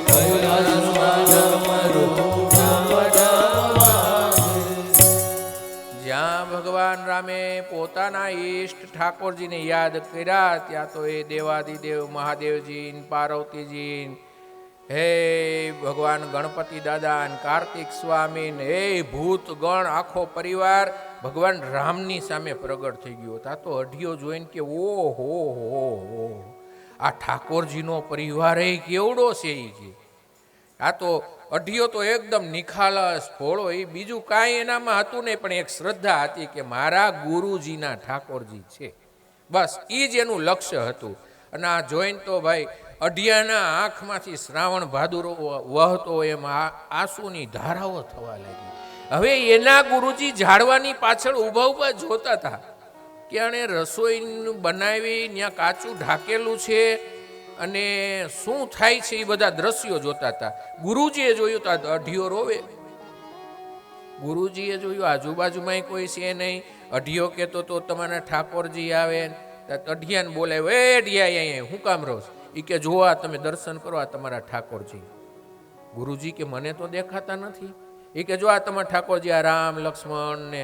કૈલાસમાં ડમરૂ ડમ ડમ વાગે. જ્યાં ભગવાન રામે પોતાના ઈષ્ટ ઠાકોરજીને યાદ કર્યા ત્યાં તો એ દેવાદિદેવ મહાદેવજી, પાર્વતીજી, હે ભગવાન ગણપતિ દાદા, કાર્તિક સ્વામી, હે ભૂત ગણ, આખો પરિવાર ભગવાન રામની સામે પ્રગટ થઈ ગયો. તા તો અઢિયો જોઈને કે ઓ હો, આ ઠાકોરજીનો પરિવાર એ કેવડો છે. એ કે આ તો અઢિયો તો એકદમ નિખાલસ ભોળો, એ બીજું કાંઈ એનામાં હતું નહીં, પણ એક શ્રદ્ધા હતી કે મારા ગુરુજીના ઠાકોરજી છે, બસ એ જ એનું લક્ષ્ય હતું. અને આ જોઈને તો ભાઈ અઢિયાના આંખમાંથી શ્રાવણ ભાદુરો વહતો એમ આંસુની ધારાઓ થવા લાગી. હવે એના ગુરુજી ઝાડવાની પાછળ ઊભા ઊભા જોતા હતા કે આણે રસોઈ બનાવી, ત્યાં કાચું ઢાકેલું છે અને શું થાય છે એ બધા દ્રશ્યો જોતા હતા. ગુરુજીએ જોયું તો અઢિયો રોવે. ગુરુજીએ જોયું આજુબાજુમાં કોઈ છે નહીં. અઢિયો કહેતો તો તમારા ઠાકોરજી આવે, અઢિયાને બોલાવ્યો, એ અઢિયા અહીંયા હું કામ રહો? એ કે જોવા તમે દર્શન કરો, આ તમારા ઠાકોરજી. ગુરુજી કે મને તો દેખાતા નથી. એ કે જો આ તમારા ઠાકોરજી, આ રામ લક્ષ્મણ ને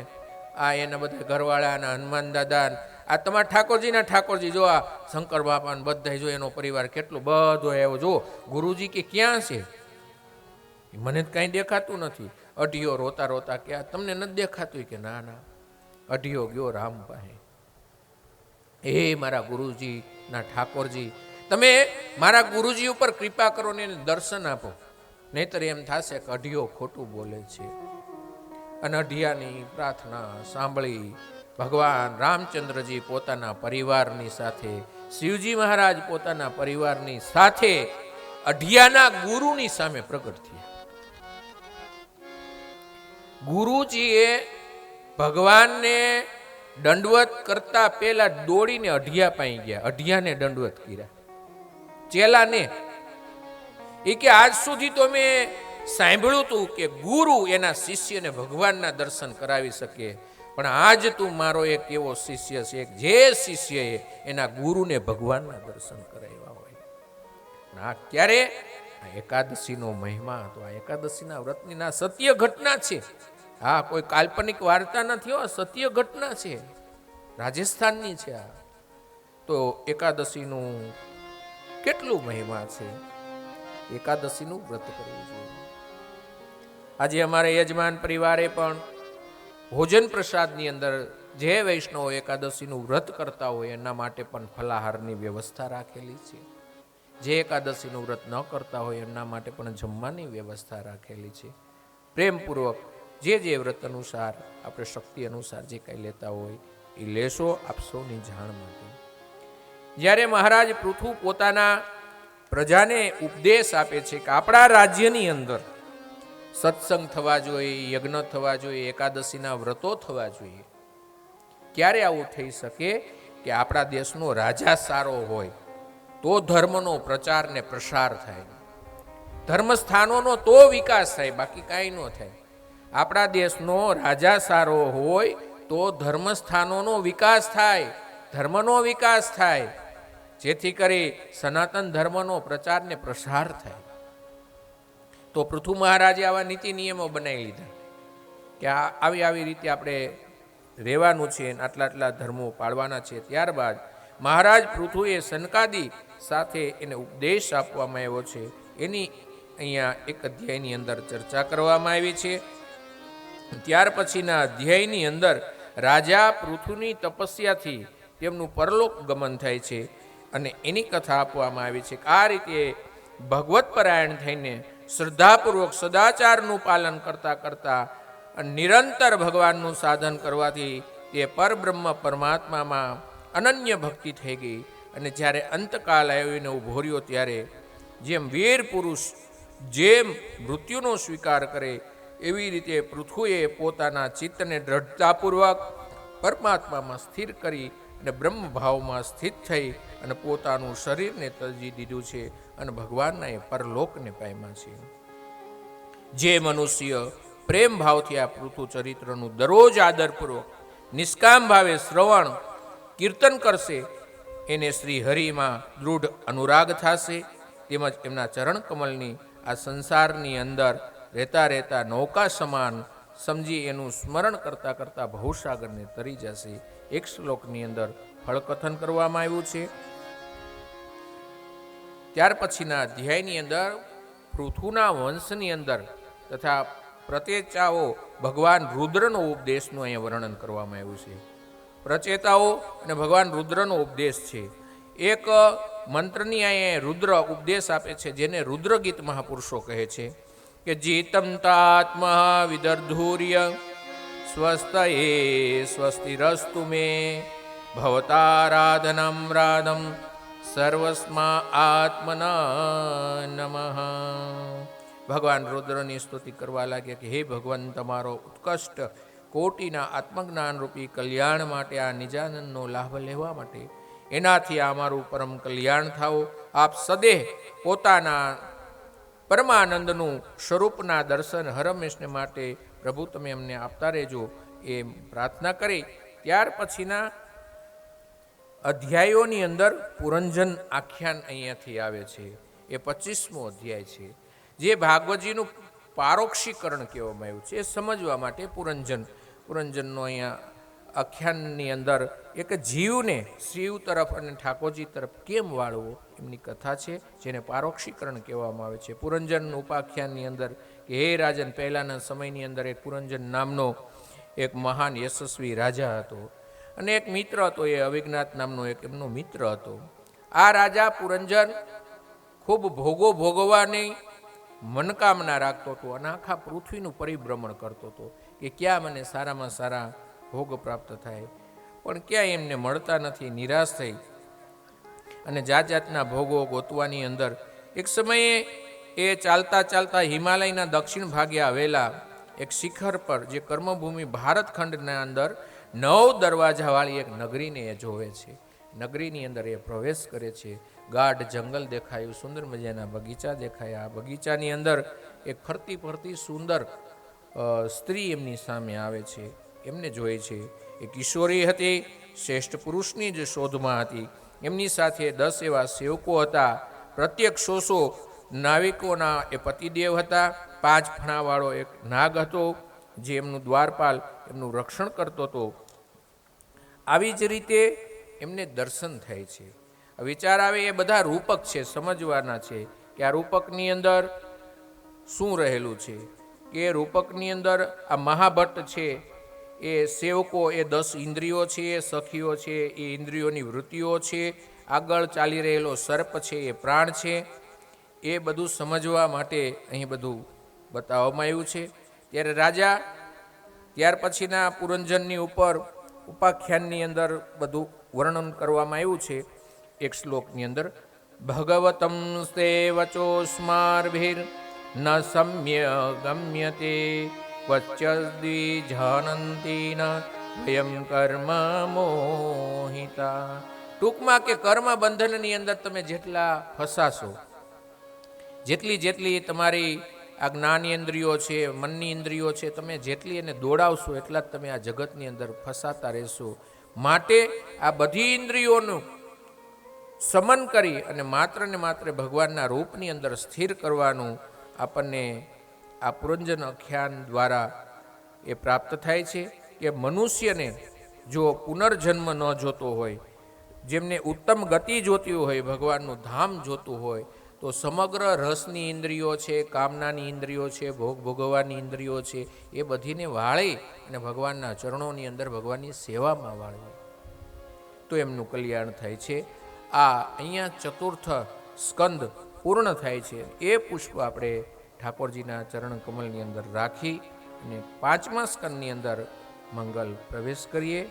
આ એના બધા ઘરવાળા, હનુમાન દાદા, આ તમારા ઠાકોરજીના ઠાકોરજી, જો આ શંકર બાપાને બધા, જો એનો પરિવાર કેટલો બધો આવ્યો. જો ગુરુજી કે ક્યાં છે? મને જ કાંઈ દેખાતું નથી. અઢિયો રોતા રોતા કે તમને નથી દેખાતું? કે ના ના. અઢિયો ગયો રામ પાસે. હે મારા ગુરુજી ના ઠાકોરજી, તમે મારા ગુરુજી ઉપર કૃપા કરો ને એને દર્શન આપો, નહીતર એમ થશે કે અઢિયો ખોટું બોલે છે. અને અઢિયાની પ્રાર્થના સાંભળી ભગવાન રામચંદ્રજી પોતાના પરિવારની સાથે, શિવજી મહારાજ પોતાના પરિવારની સાથે અઢિયાના ગુરુની સામે પ્રગટ થયા. ગુરુજીએ ભગવાનને દંડવત કરતા પહેલા દોડીને અઢિયા પાસે ગયા, અઢિયાને દંડવત કર્યા, ચેલાને. એ કે આજ સુધી તો મેં સાંભળ્યું હતું કે ગુરુ એના શિષ્યને ભગવાનના દર્શન કરાવી શકે, પણ આજ તું મારો એક એવો શિષ્ય છે જે શિષ્યએ એના ગુરુને ભગવાનના દર્શન કરાવ્યા હોય. આ ક્યારે? આ એકાદશીનો મહિમા હતો. આ એકાદશીના વ્રતની ના સત્ય ઘટના છે. હા, કોઈ કાલ્પનિક વાર્તા નથી હો, સત્ય ઘટના છે, રાજસ્થાનની છે. આ તો એકાદશીનું કેટલું મહિમા છે. એકાદશીનું વ્રત કરવું જોઈએ. આજે અમારે યજમાન પરિવારે પણ ભોજન પ્રસાદની અંદર જે વૈષ્ણવો એકાદશીનું વ્રત કરતા હોય એના માટે પણ ફલાહારની વ્યવસ્થા રાખેલી છે. જે એકાદશીનું વ્રત ન કરતા હોય એમના માટે પણ જમવાની વ્યવસ્થા રાખેલી છે. પ્રેમપૂર્વક જે વ્રત અનુસાર આપણે શક્તિ અનુસાર જે કંઈ લેતા હોય એ લેશો, આપ સૌની જાણ માટે. જ્યારે મહારાજ પૃથુ પોતાના પ્રજાને ઉપદેશ આપે છે કે આપણા રાજ્યની અંદર સત્સંગ થવા જોઈએ, યજ્ઞ થવા જોઈએ, એકાદશીના વ્રતો થવા જોઈએ. ક્યારે આવું થઈ શકે? કે આપણા દેશનો રાજા સારો હોય તો ધર્મનો પ્રચાર ને પ્રસાર થાય, ધર્મસ્થાનોનો તો વિકાસ થાય, બાકી કાંઈ ન થાય. આપણા દેશનો રાજા સારો હોય તો ધર્મસ્થાનોનો વિકાસ થાય, ધર્મનો વિકાસ થાય, જેથી કરી સનાતન ધર્મનો પ્રચાર ને પ્રસાર થાય. તો પૃથુ મહારાજે આવા નીતિ નિયમો બનાવી લીધા કે આવી રીતે આપણે રહેવાનું છે, આટલા ધર્મો પાળવાના છે. ત્યારબાદ મહારાજ પૃથુએ સનકાદી સાથે એને ઉપદેશ આપવામાં આવ્યો છે. એની અહીંયા એક અધ્યાયની અંદર ચર્ચા કરવામાં આવી છે. ત્યાર પછીના અધ્યાયની અંદર રાજા પૃથુની તપસ્યાથી તેમનું પરલોક ગમન થાય છે અને એની કથા આપવામાં આવી છે. આ રીતે ભગવત પરાયણ થઈને શ્રદ્ધાપૂર્વક સદાચારનું પાલન કરતા કરતા અને નિરંતર ભગવાનનું સાધન કરવાથી તે પરબ્રહ્મ પરમાત્મામાં અનન્ય ભક્તિ થઈ ગઈ. અને જ્યારે અંતકાલ આવીને ઊભો રહ્યો ત્યારે જેમ વીર પુરુષ જેમ મૃત્યુનો સ્વીકાર કરે એવી રીતે પૃથ્વીએ પોતાના ચિત્તને દ્રઢતાપૂર્વક પરમાત્મામાં સ્થિર કરી અને બ્રહ્મભાવમાં સ્થિત થઈ અને પોતાનું શરીરને તજી દીધું છે અને ભગવાનના એ પરલોકને પામ્યા છે. જે મનુષ્ય પ્રેમ ભાવથી આ પૃથુ ચરિત્રનું દરરોજ આદરપૂર્વક નિષ્કામ ભાવે શ્રવણ કીર્તન કરશે એને શ્રી હરિમાં દૃઢ અનુરાગ થશે. તેમજ એમના ચરણ કમલની આ સંસારની અંદર રહેતા રહેતા નૌકા સમાન સમજી એનું સ્મરણ કરતા કરતા ભવસાગરને તરી જશે. એક શ્લોકની અંદર ફળકથન કરવામાં આવ્યું છે. ત્યાર પછીના અધ્યાયની અંદર પૃથુના વંશની અંદર તથા પ્રચેતાઓ ભગવાન રુદ્રનો ઉપદેશનું અહીંયા વર્ણન કરવામાં આવ્યું છે. પ્રચેતાઓ અને ભગવાન રુદ્રનો ઉપદેશ છે. એક મંત્રની અહીંયા રુદ્ર ઉપદેશ આપે છે જેને રુદ્રગીત મહાપુરુષો કહે છે કે જીતમ તાત્મ વિદર્ધૂર્ય સ્વસ્તયે સ્વસ્તિરસ્તુ મે ભવતારાધનમ રાધમ સર્વસ્મા આત્મના નમઃ. ભગવાન રુદ્રની સ્તુતિ કરવા લાગ્યા કે હે ભગવાન, તમારો ઉત્કૃષ્ટ કોટીના આત્મજ્ઞાન રૂપી કલ્યાણ માટે આ નિજાનંદનો લાભ લેવા માટે એનાથી અમારું પરમ કલ્યાણ થાઓ. આપ સદેહ પોતાના પરમાનંદનું સ્વરૂપના દર્શન હરમેશને માટે પ્રભુ તમે અમને આપતા રહેજો એમ પ્રાર્થના કરી. ત્યાર પછીના અધ્યાયોની અંદર પુરંજન આખ્યાન અહીંયાથી આવે છે. એ 25મો અધ્યાય છે જે ભાગવતજીનું પારોક્ષીકરણ કહેવામાં આવ્યું છે. એ સમજવા માટે પુરંજનનો અહીંયા આખ્યાનની અંદર એક જીવને શિવ તરફ અને ઠાકોરજી તરફ કેમ વાળવો એમની કથા છે જેને પારોક્ષીકરણ કહેવામાં આવે છે. પુરંજન ઉપાખ્યાનની અંદર કે હે રાજન, પહેલાંના સમયની અંદર એક પુરંજન નામનો એક મહાન યશસ્વી રાજા હતો અને એક મિત્ર હતો. એ અવિજ્ઞાત નામનો એક એમનો મિત્ર હતો. આ રાજા પુરંજન ખૂબ ભોગો ભોગવવાની મનકામના રાખતો હતો અને આખા પૃથ્વીનું પરિભ્રમણ કરતો હતો કે ક્યાં મને સારામાં સારા ભોગ પ્રાપ્ત થાય, પણ ક્યાંય એમને મળતા નથી. નિરાશ થઈ અને જાત જાતના ભોગો ગોતવાની અંદર એક સમયે એ ચાલતા ચાલતા હિમાલયના દક્ષિણ ભાગે આવેલા એક શિખર પર, જે કર્મભૂમિ ભારતખંડના અંદર 9 દરવાજાવાળી એક નગરીને એ જોવે છે. નગરીની અંદર એ પ્રવેશ કરે છે. ગાઢ જંગલ દેખાયું, સુંદર મજાના બગીચા દેખાયા. બગીચાની અંદર એક ફરતી ફરતી સુંદર સ્ત્રી એમની સામે આવે છે. એમને જોઈ છે. એ કિશોરી હતી, શ્રેષ્ઠ પુરુષની જ શોધમાં હતી. એમની સાથે 10 એવા સેવકો હતા. પ્રત્યેક 100 નાવિકોના એ પતિદેવ હતા. 5 ફણાવાળો એક નાગ હતો જે એમનું દ્વારપાલ, એમનું રક્ષણ કરતો હતો. આવી જ રીતે એમને દર્શન થાય છે. વિચાર આવે એ બધા રૂપક છે, સમજવાના છે કે આ રૂપકની અંદર શું રહેલું છે. કે રૂપકની અંદર આ મહાભટ્ટ છે, એ સેવકો, એ 10 ઇન્દ્રિયો છે, એ સખીઓ છે, એ ઇન્દ્રિયોની વૃત્તિઓ છે. આગળ ચાલી રહેલો સર્પ છે, એ પ્રાણ છે. એ બધું સમજવા માટે અહીં બધું બતાવવામાં આવ્યું છે. ત્યારે રાજા ત્યાર પછીના પુરંજનની ઉપર ઉપાખ્યાનની અંદર બધું વર્ણન કરવામાં આવ્યું છે. એક શ્લોકની અંદર ભગવતમ સ્તે વચોસ્માર્ભિર ન સમ્ય ગમ્યતે વચ્ચદ્વિજાનંતી ન વયમ કર્મ મોહિતા. ટૂંકમાં કે કર્મ બંધનની અંદર તમે જેટલા ફસાશો, જેટલી તમારી આ જ્ઞાનેન્દ્રિયો છે, મનની ઇન્દ્રિયો છે, તમે જેટલી એને દોડાવશો એટલા જ તમે આ જગતની અંદર ફસાતા રહેશો. માટે આ બધી ઇન્દ્રિયોનું સમન કરી અને માત્ર ને માત્ર ભગવાનના રૂપની અંદર સ્થિર કરવાનું આપણને આ પુરંજન આખ્યાન દ્વારા એ પ્રાપ્ત થાય છે. કે મનુષ્યને જો પુનર્જન્મ ન જોતો હોય, જેમને ઉત્તમ ગતિ જોતી હોય, ભગવાનનું ધામ જોતું હોય, તો સમગ્ર રસની ઇન્દ્રિયો છે, કામનાની ઇન્દ્રિયો છે, ભોગ ભોગવવાની ઇન્દ્રિયો છે, એ બધીને વાળી અને ભગવાનના ચરણોની અંદર ભગવાનની સેવામાં વાળવી તો એમનું કલ્યાણ થાય છે. આ અહીંયા 4th સ્કંદ પૂર્ણ થાય છે. એ પુષ્પ આપણે ઠાકોરજીના ચરણ કમલની અંદર રાખી અને 5મા સ્કંદની અંદર મંગલ પ્રવેશ કરીએ.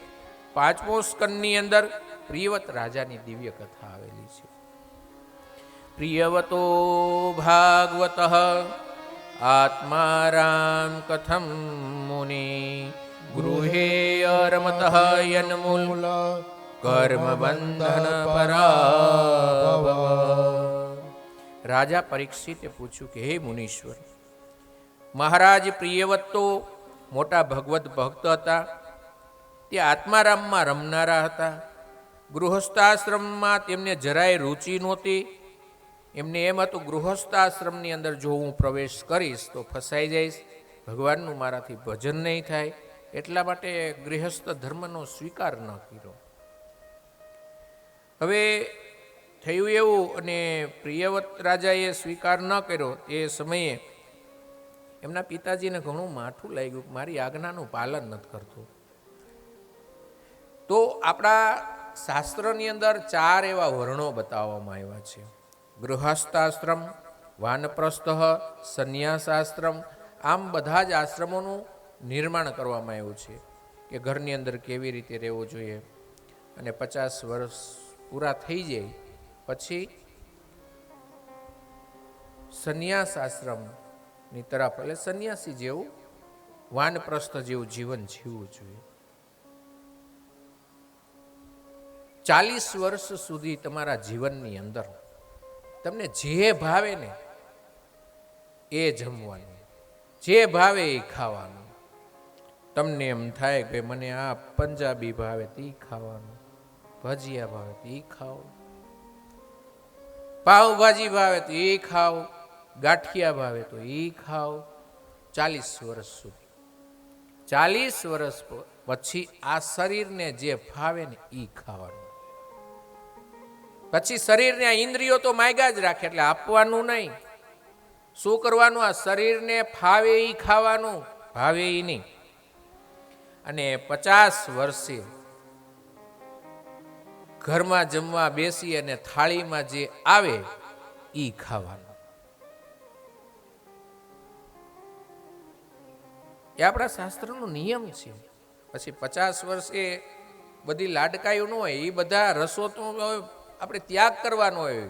5મો સ્કંદની અંદર પ્રિયવત રાજાની દિવ્ય કથા આવેલી છે. પ્રિયવતો ભાગવત આત્મારામ કથમ મુનિ ગૃહે રમત યન્મૂલ કર્મ બંધન પરાભવ. રાજા પરીક્ષિતે પૂછ્યું કે હે મુનીશ્વર, મહારાજ પ્રિયવત તો મોટા ભગવત ભક્ત હતા, તે આત્મારામમાં રમનારા હતા. ગૃહસ્થાશ્રમમાં તેમને જરાય રુચિ નહોતી. એમને એમ હતું ગૃહસ્થાશ્રમની અંદર જો હું પ્રવેશ કરીશ તો ફસાઈ જઈશ, ભગવાનનું મારાથી ભજન નહીં થાય, એટલા માટે ગૃહસ્થ ધર્મનો સ્વીકાર ન કર્યો. હવે થયું એવું, અને પ્રિયવત રાજાએ સ્વીકાર ન કર્યો એ સમયે એમના પિતાજીને ઘણું માઠું લાગ્યું કે મારી આજ્ઞાનું પાલન નથી કરતું. તો આપણા શાસ્ત્રની અંદર 4 એવા વર્ણો બતાવવામાં આવ્યા છે: ગૃહસ્થાશ્રમ, વાનપ્રસ્થ, સંન્યાસાશ્રમ. આમ બધા જ આશ્રમોનું નિર્માણ કરવામાં આવ્યું છે કે ઘરની અંદર કેવી રીતે રહેવું જોઈએ. અને 50 વર્ષ પૂરા થઈ જાય પછી સંન્યાસ આશ્રમની તરફ, એટલે સંન્યાસી જેવું, વાનપ્રસ્થ જેવું જીવન જીવવું જોઈએ. 40 વર્ષ સુધી તમારા જીવનની અંદર તમને જે ભાવે ને એ જમવાનું, જે ભાવે એ ખાવાનું. તમને એમ થાય કે મને આ પંજાબી ભાવે તે ખાવાનું, ભજીયા ભાવે તો એ ખાઓ, પાવભાજી ભાવે તો એ ખાઓ, ગાંઠિયા ભાવે તો એ ખાઓ. 40 વર્ષ સુધી. 40 વર્ષ પછી આ શરીરને જે ભાવે ને એ ખાવાનું. પછી શરીરને આ ઇન્દ્રિયો તો માગ્યા જ રાખે, એટલે આપવાનું નહીં. શું કરવાનું? આ શરીરને ફાવે એ ખાવાનું, ભાવે એ નહીં. અને 50 વર્ષે ઘરમાં જમવા બેસી અને થાળીમાં જે આવે એ ખાવાનું. એ આપણા શાસ્ત્રનો નિયમ છે. પછી 50 વર્ષે બધી લાડકાયું ન હોય, એ બધા રસો તો આપણે ત્યાગ કરવાનો હોય.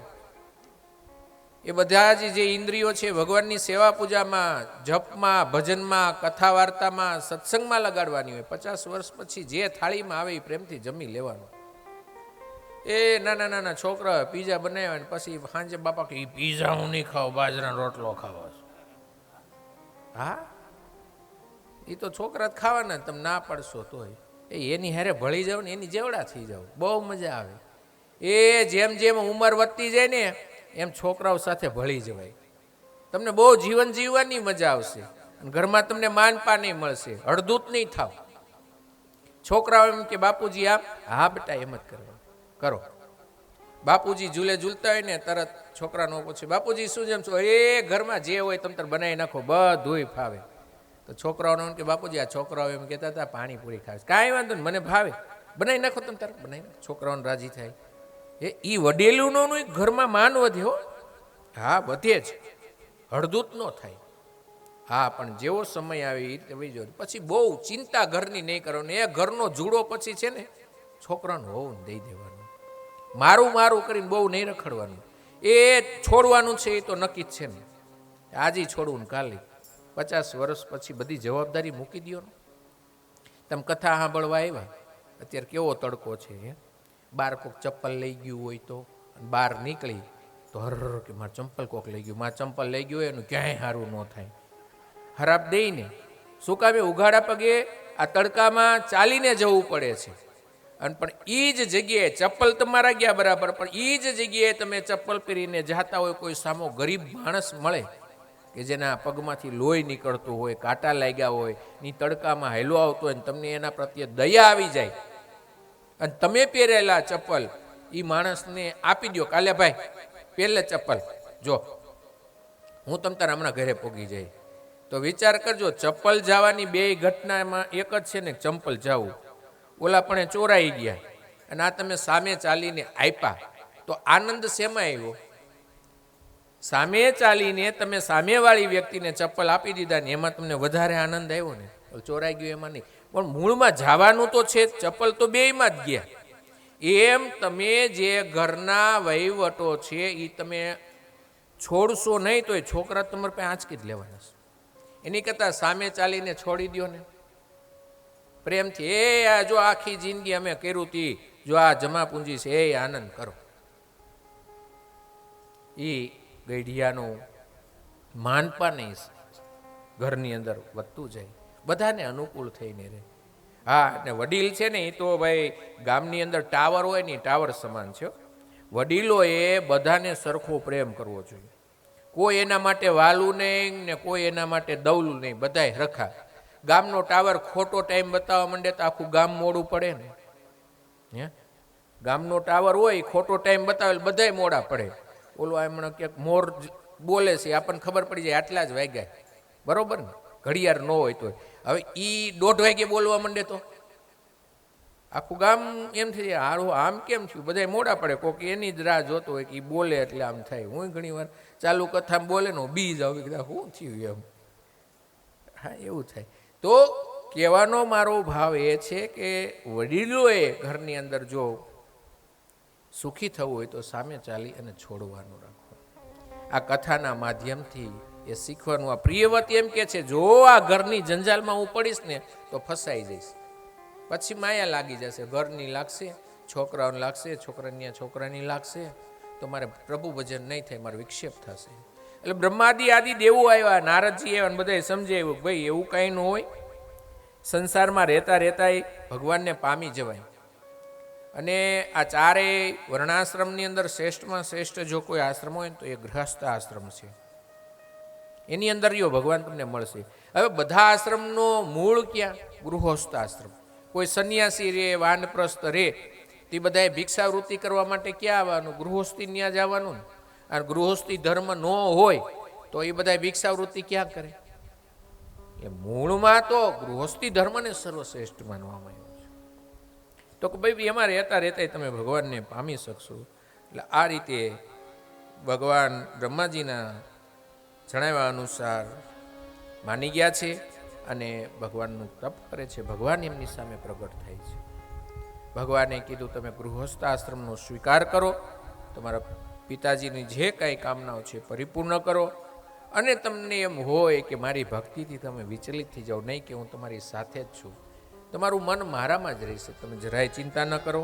એ બધા જ જે ઇન્દ્રિયો છે ભગવાનની સેવા પૂજામાં, જપમાં, ભજનમાં, કથા વાર્તામાં, સત્સંગમાં લગાડવાની હોય. 50 વર્ષ પછી જે થાળીમાં આવે એ પ્રેમથી જમી લેવાનું. એ નાના નાના છોકરા પીઝા બનાવ્યા ને પછી સાંજે બાપા કે એ પીઝા હું નહીં ખાવ, બાજરાનો રોટલો ખાવા. હા, એ તો છોકરા જ ખાવાના, તમે ના પાડશો તોય એની હારે ભળી જાવ ને એની જેવડા થઈ જાવ, બહુ મજા આવે. એ જેમ જેમ ઉંમર વધતી જાય ને એમ છોકરાઓ સાથે ભળી જવાય. તમને બહુ જીવન જીવવાની મજા આવશે અને ઘરમાં તમને માનપા નહીં મળશે, અડધૂત નહીં થાવ. છોકરાઓ એમ કે બાપુજી આમ, હા બેટા એમ જ કરવા કરો. બાપુજી ઝૂલે ઝૂલતા હોય ને તરત છોકરાનો પૂછે બાપુજી શું જેમ છો? એ ઘરમાં જે હોય તમે તાર બનાવી નાખો, બધુંય ફાવે. તો છોકરાઓને કે બાપુજી આ છોકરાઓ એમ કહેતા હતા પાણીપુરી ખાવે, કાંઈ વાંધો નહીં મને ભાવે, બનાવી નાખો તમે તાર બનાવી નાખો. છોકરાઓને રાજી થાય. એ વડેલુંનું ઘરમાં માન વધ્યો. હા વધે જ, હળદૂત ન થાય. હા પણ જેવો સમય આવે એ રીતે વહી પછી બહુ ચિંતા ઘરની નહીં કરવાની. એ ઘરનો જુડો પછી છે ને છોકરાનું હોવું દઈ દેવાનું. મારું મારું કરીને બહુ નહીં રખડવાનું. એ છોડવાનું છે એ તો નક્કી જ છે ને, આજે છોડવું ને કાલે. 50 વર્ષ પછી બધી જવાબદારી મૂકી દો ને. તમે કથા સાંભળવા આવ્યા, અત્યારે કેવો તડકો છે, બાર કોક ચપ્પલ લઈ ગયું હોય તો બહાર નીકળી તો હર કે મારે ચંપલ કોક લઈ ગયું, મારે ચંપલ લઈ ગયું હોય એનું ક્યાંય સારું ન થાય. ખરાબ દઈને શું કામે ઉઘાડા પગે આ તડકામાં ચાલીને જવું પડે છે. અને પણ એ જ જગ્યાએ ચપ્પલ તમારા ગયા બરાબર, પણ એ જ જગ્યાએ તમે ચપ્પલ પહેરીને જતા હોય, કોઈ સામો ગરીબ માણસ મળે કે જેના પગમાંથી લોહી નીકળતું હોય, કાંટા લાગ્યા હોય, ની તડકામાં હેલો આવતો હોય, તમને એના પ્રત્યે દયા આવી જાય અને તમે પહેરેલા ચપ્પલ એ માણસને આપી દો, કાલે ભાઈ પહેલે ચપ્પલ જો હું તમ તાર હમણાં ઘરે પોગી જાય. તો વિચાર કરજો, ચપ્પલ જવાની બે ઘટનામાં એક જ છે ને, ચંપલ જવું. ઓલા પણ ચોરાઈ ગયા અને આ તમે સામે ચાલીને આપ્યા, તો આનંદ શેમાં આવ્યો? સામે ચાલીને તમે સામેવાળી વ્યક્તિને ચપ્પલ આપી દીધા ને એમાં તમને વધારે આનંદ આવ્યો ને, ચોરાઈ ગયો એમાં નહીં, પણ મૂળમાં જવાનું તો છે, ચપ્પલ તો બેયમાં જ ગયા. એમ તમે જે ઘરના વહીવટો છે એ તમે છોડશો નહીં તો એ છોકરા તમારે પાસે આંચકી જ લેવાના છે. એની કરતાં સામે ચાલીને છોડી દો ને પ્રેમથી, એ આ જો આખી જિંદગી અમે કર્યું તી, જો આ જમા પૂંજી છે એ આનંદ કરો. એ ગઢિયાનું માનપાન ઘરની અંદર વધતું જાય, બધાને અનુકૂળ થઈને રહે. હા, ને વડીલ છે ને એ તો ભાઈ ગામની અંદર ટાવર હોય ને ટાવર સમાન છે. વડીલોએ બધાને સરખો પ્રેમ કરવો જોઈએ. કોઈ એના માટે વાલું નહીં ને કોઈ એના માટે દવલું નહીં, બધાય રખા. ગામનો ટાવર ખોટો ટાઈમ બતાવવા માંડે તો આખું ગામ મોડું પડે ને. હે, ગામનો ટાવર હોય ખોટો ટાઈમ બતાવે બધાય મોડા પડે. ઓલો એમણે ક્યાંક મોર બોલે છે આપણને ખબર પડી જાય આટલા જ વાગ્યા, બરોબર ને, ઘડિયાળ ન હોય તો. હવે એ 1:30 વાગે બોલવા માંડે તો આખું ગામ એમ થઈ જાય હારું આમ કેમ થયું, બધા મોડા પડે. કોક એની જ રાહ જોતો હોય કે એ બોલે એટલે આમ થાય. હું ઘણી વાર ચાલુ કથામાં બોલે ને બી જાઉં કીધા શું થયું એમ. હા, એવું થાય. તો કહેવાનો મારો ભાવ એ છે કે વડીલોએ ઘરની અંદર જો સુખી થવું હોય તો સામે ચાલી અને છોડવાનું રાખો. આ કથાના માધ્યમથી એ શીખવાનું. આ પ્રિયવત એમ કે છે જો આ ઘરની જંજાલમાં હું પડીશ ને તો ફસાઈ જઈશ, પછી માયા લાગી જશે, ઘરની લાગશે, છોકરાઓને લાગશે, છોકરાની લાગશે, તો મારે પ્રભુ ભજન નહીં થાય, મારે વિક્ષેપ થશે. એટલે બ્રહ્માદિ આદિ દેવો આવ્યા, નારદજી આવ્યા ને બધાએ સમજાવ્યું ભાઈ એવું કાંઈ ન હોય, સંસારમાં રહેતા રહેતા ભગવાનને પામી જવાય. અને આ ચારેય વર્ણાશ્રમની અંદર શ્રેષ્ઠમાં શ્રેષ્ઠ જો કોઈ આશ્રમ હોય ને તો એ ગૃહસ્થ આશ્રમ છે. એની અંદર જો ભગવાન તમને મળશે. હવે બધા આશ્રમનો મૂળ ક્યાં? ગૃહસ્થ આશ્રમ. કોઈ સંન્યાસી રે, વાનપ્રસ્થ રે, તે બધાએ ભિક્ષાવૃત્તિ કરવા માટે ક્યાં આવવાનું? ગૃહસ્થી ત્યાં જ આવવાનું ને. અને ગૃહસ્થી ધર્મ ન હોય તો એ બધા ભિક્ષાવૃત્તિ ક્યાં કરે? એ મૂળમાં તો ગૃહસ્થી ધર્મને સર્વશ્રેષ્ઠ માનવામાં આવ્યો છે. તો કે ભાઈ એમાં રહેતા રહેતા તમે ભગવાનને પામી શકશો. એટલે આ રીતે ભગવાન બ્રહ્માજીના જણાવ્યા અનુસાર માની ગયા છે અને ભગવાનનું તપ કરે છે. ભગવાન એમની સામે પ્રગટ થાય છે. ભગવાને કીધું તમે ગૃહસ્થ આશ્રમનો સ્વીકાર કરો, તમારા પિતાજીની જે કાંઈ કામનાઓ છે પરિપૂર્ણ કરો, અને તમને એમ હોય કે મારી ભક્તિથી તમે વિચલિત થઈ જાઓ, નહીં કે હું તમારી સાથે જ છું, તમારું મન મારામાં જ રહેશે, તમે જરાય ચિંતા ન કરો.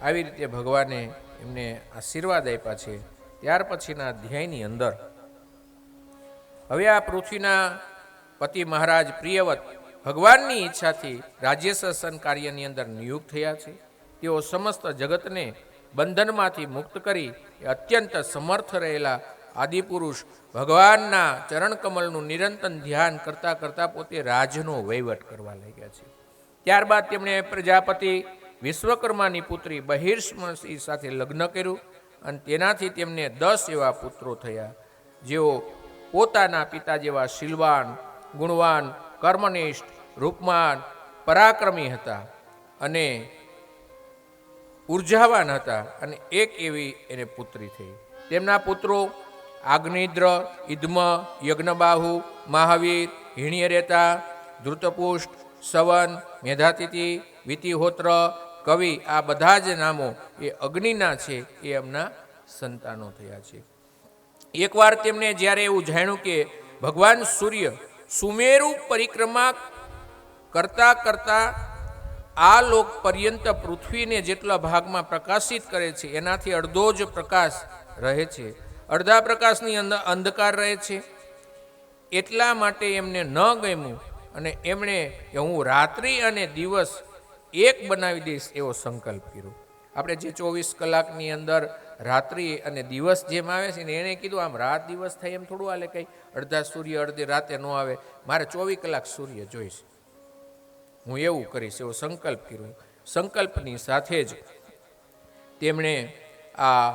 આવી રીતે ભગવાને એમને આશીર્વાદ આપ્યા છે. ત્યાર પછીના અધ્યાયની અંદર હવે આ પૃથ્વીના પતિ મહારાજ પ્રિયવત ભગવાનની ઈચ્છાથી રાજ્ય શાસન કાર્યની અંદર નિયુક્ત થયા છે. તેઓ સમસ્ત જગતને બંધનમાંથી મુક્ત કરી એ અત્યંત સમર્થ રહેલા આદિપુરુષ ભગવાનના ચરણકમલનું નિરંતર ધ્યાન કરતાં કરતાં પોતે રાજનો વહીવટ કરવા લાગ્યા છે. ત્યારબાદ તેમણે પ્રજાપતિ વિશ્વકર્માની પુત્રી બહિર્ષ્મસી સાથે લગ્ન કર્યું અને તેનાથી તેમને 10 એવા પુત્રો થયા, જેઓ પોતાના પિતા જેવા શીલવાન, ગુણવાન, કર્મનિષ્ઠ, રૂપમાન, પરાક્રમી હતા અને ઉર્જાવાન હતા. અને એક એવી એને પુત્રી થઈ. તેમના પુત્રો આગ્નિદ્ર, ઇદ્મ, યજ્ઞબાહુ, મહાવીર, હિણ્યરેતા, ધૃતપુષ્ટ, સવન, મેધાતિથિ, વિતિહોત્ર, કવિ, આ બધા જ નામો એ અગ્નિના છે, એ એમના સંતાનો થયા છે. એકવાર તેમને જ્યારે એવું જાણ્યું કે ભગવાન સૂર્ય સુમેરુ પરિક્રમા કરતા કરતા આ લોક પર્યંત પૃથ્વીને જેટલા ભાગમાં પ્રકાશિત કરે છે એનાથી અડધો જ પ્રકાશ રહે છે, અડધા પ્રકાશની અંદર અંધકાર રહે છે. એટલા માટે એમને ન ગમ્યું અને એમણે કે હું રાત્રિ અને દિવસ એક બનાવી દઈશ એવો સંકલ્પ કર્યો. આપણે જે 24 કલાકની અંદર રાત્રિ અને દિવસ જેમ આવે છે ને એણે કીધું આમ રાત દિવસ થાય એમ થોડું હાલે, કંઈ અડધા સૂર્ય અડધી રાતે ન આવે, મારે 24 કલાક સૂર્ય જોઈશ, હું એવું કરીશ એવો સંકલ્પ કર્યો. સંકલ્પની સાથે જ તેમણે આ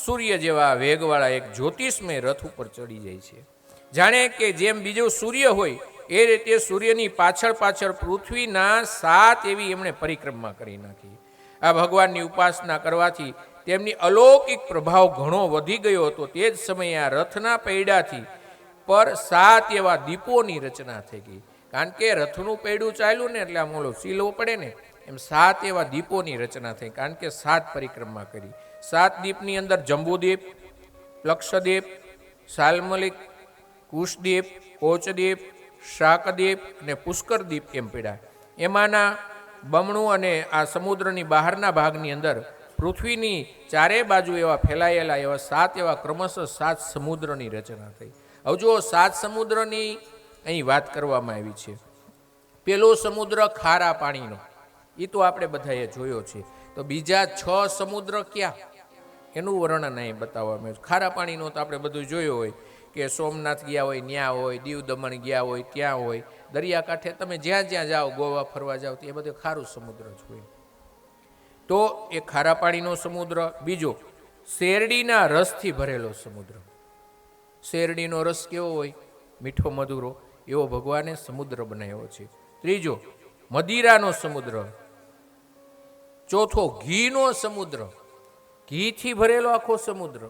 સૂર્ય જેવા વેગવાળા એક જ્યોતિષમય રથ ઉપર ચડી જાય છે. જાણે કે જેમ બીજો સૂર્ય હોય એ રીતે સૂર્યની પાછળ પાછળ પૃથ્વીના 7 એવી એમણે પરિક્રમા કરી નાખી. આ ભગવાનની ઉપાસના કરવાથી તેમની અલૌકિક પ્રભાવ ઘણો વધી ગયો હતો. તે જ સમયે આ રથના પૈડાથી પર 7 એવા દીપોની રચના થઈ ગઈ. કારણ કે રથનું પૈડું ચાલ્યું ને એટલે આમ ઓલો સીલવો પડે ને, એમ 7 એવા દીપોની રચના થઈ. કારણ કે 7 પરિક્રમા કરી. 7 દીપની અંદર જંબુદીપ, લક્ષદ્વીપ, સાલમલિક, કુશદ્વીપ, કોચદ્વીપ, શાકદ્વીપ અને પુષ્કરદ્વીપ એમ પડ્યા. એમાંના બમણું અને આ સમુદ્રની બહારના ભાગની અંદર પૃથ્વીની ચારે બાજુ એવા ફેલાયેલા એવા 7 એવા ક્રમશઃ 7 સમુદ્રની રચના થઈ. હવે જુઓ, 7 સમુદ્રની અહીં વાત કરવામાં આવી છે. પેલો સમુદ્ર ખારા પાણીનો, એ તો આપણે બધાએ જોયો છે. તો બીજા 6 સમુદ્ર ક્યાં, એનું વર્ણન અહીં બતાવવામાં આવ્યું. ખારા પાણીનો તો આપણે બધું જોયો હોય કે સોમનાથ ગયા હોય ત્યાં હોય, દીવ દમણ ગયા હોય ત્યાં હોય, દરિયાકાંઠે તમે જ્યાં જ્યાં જાઓ, ગોવા ફરવા જાઓ તો એ બધું ખારું સમુદ્ર જ હોય. તો એ ખારા પાણીનો સમુદ્ર. બીજો શેરડીના રસથી ભરેલો સમુદ્ર. શેરડીનો રસ કેવો હોય, મીઠો મધુરો, એવો ભગવાને સમુદ્ર બનાવ્યો છે. ત્રીજો મદિરાનો સમુદ્ર. ચોથો ઘીનો સમુદ્ર, ઘીથી ભરેલો આખો સમુદ્ર.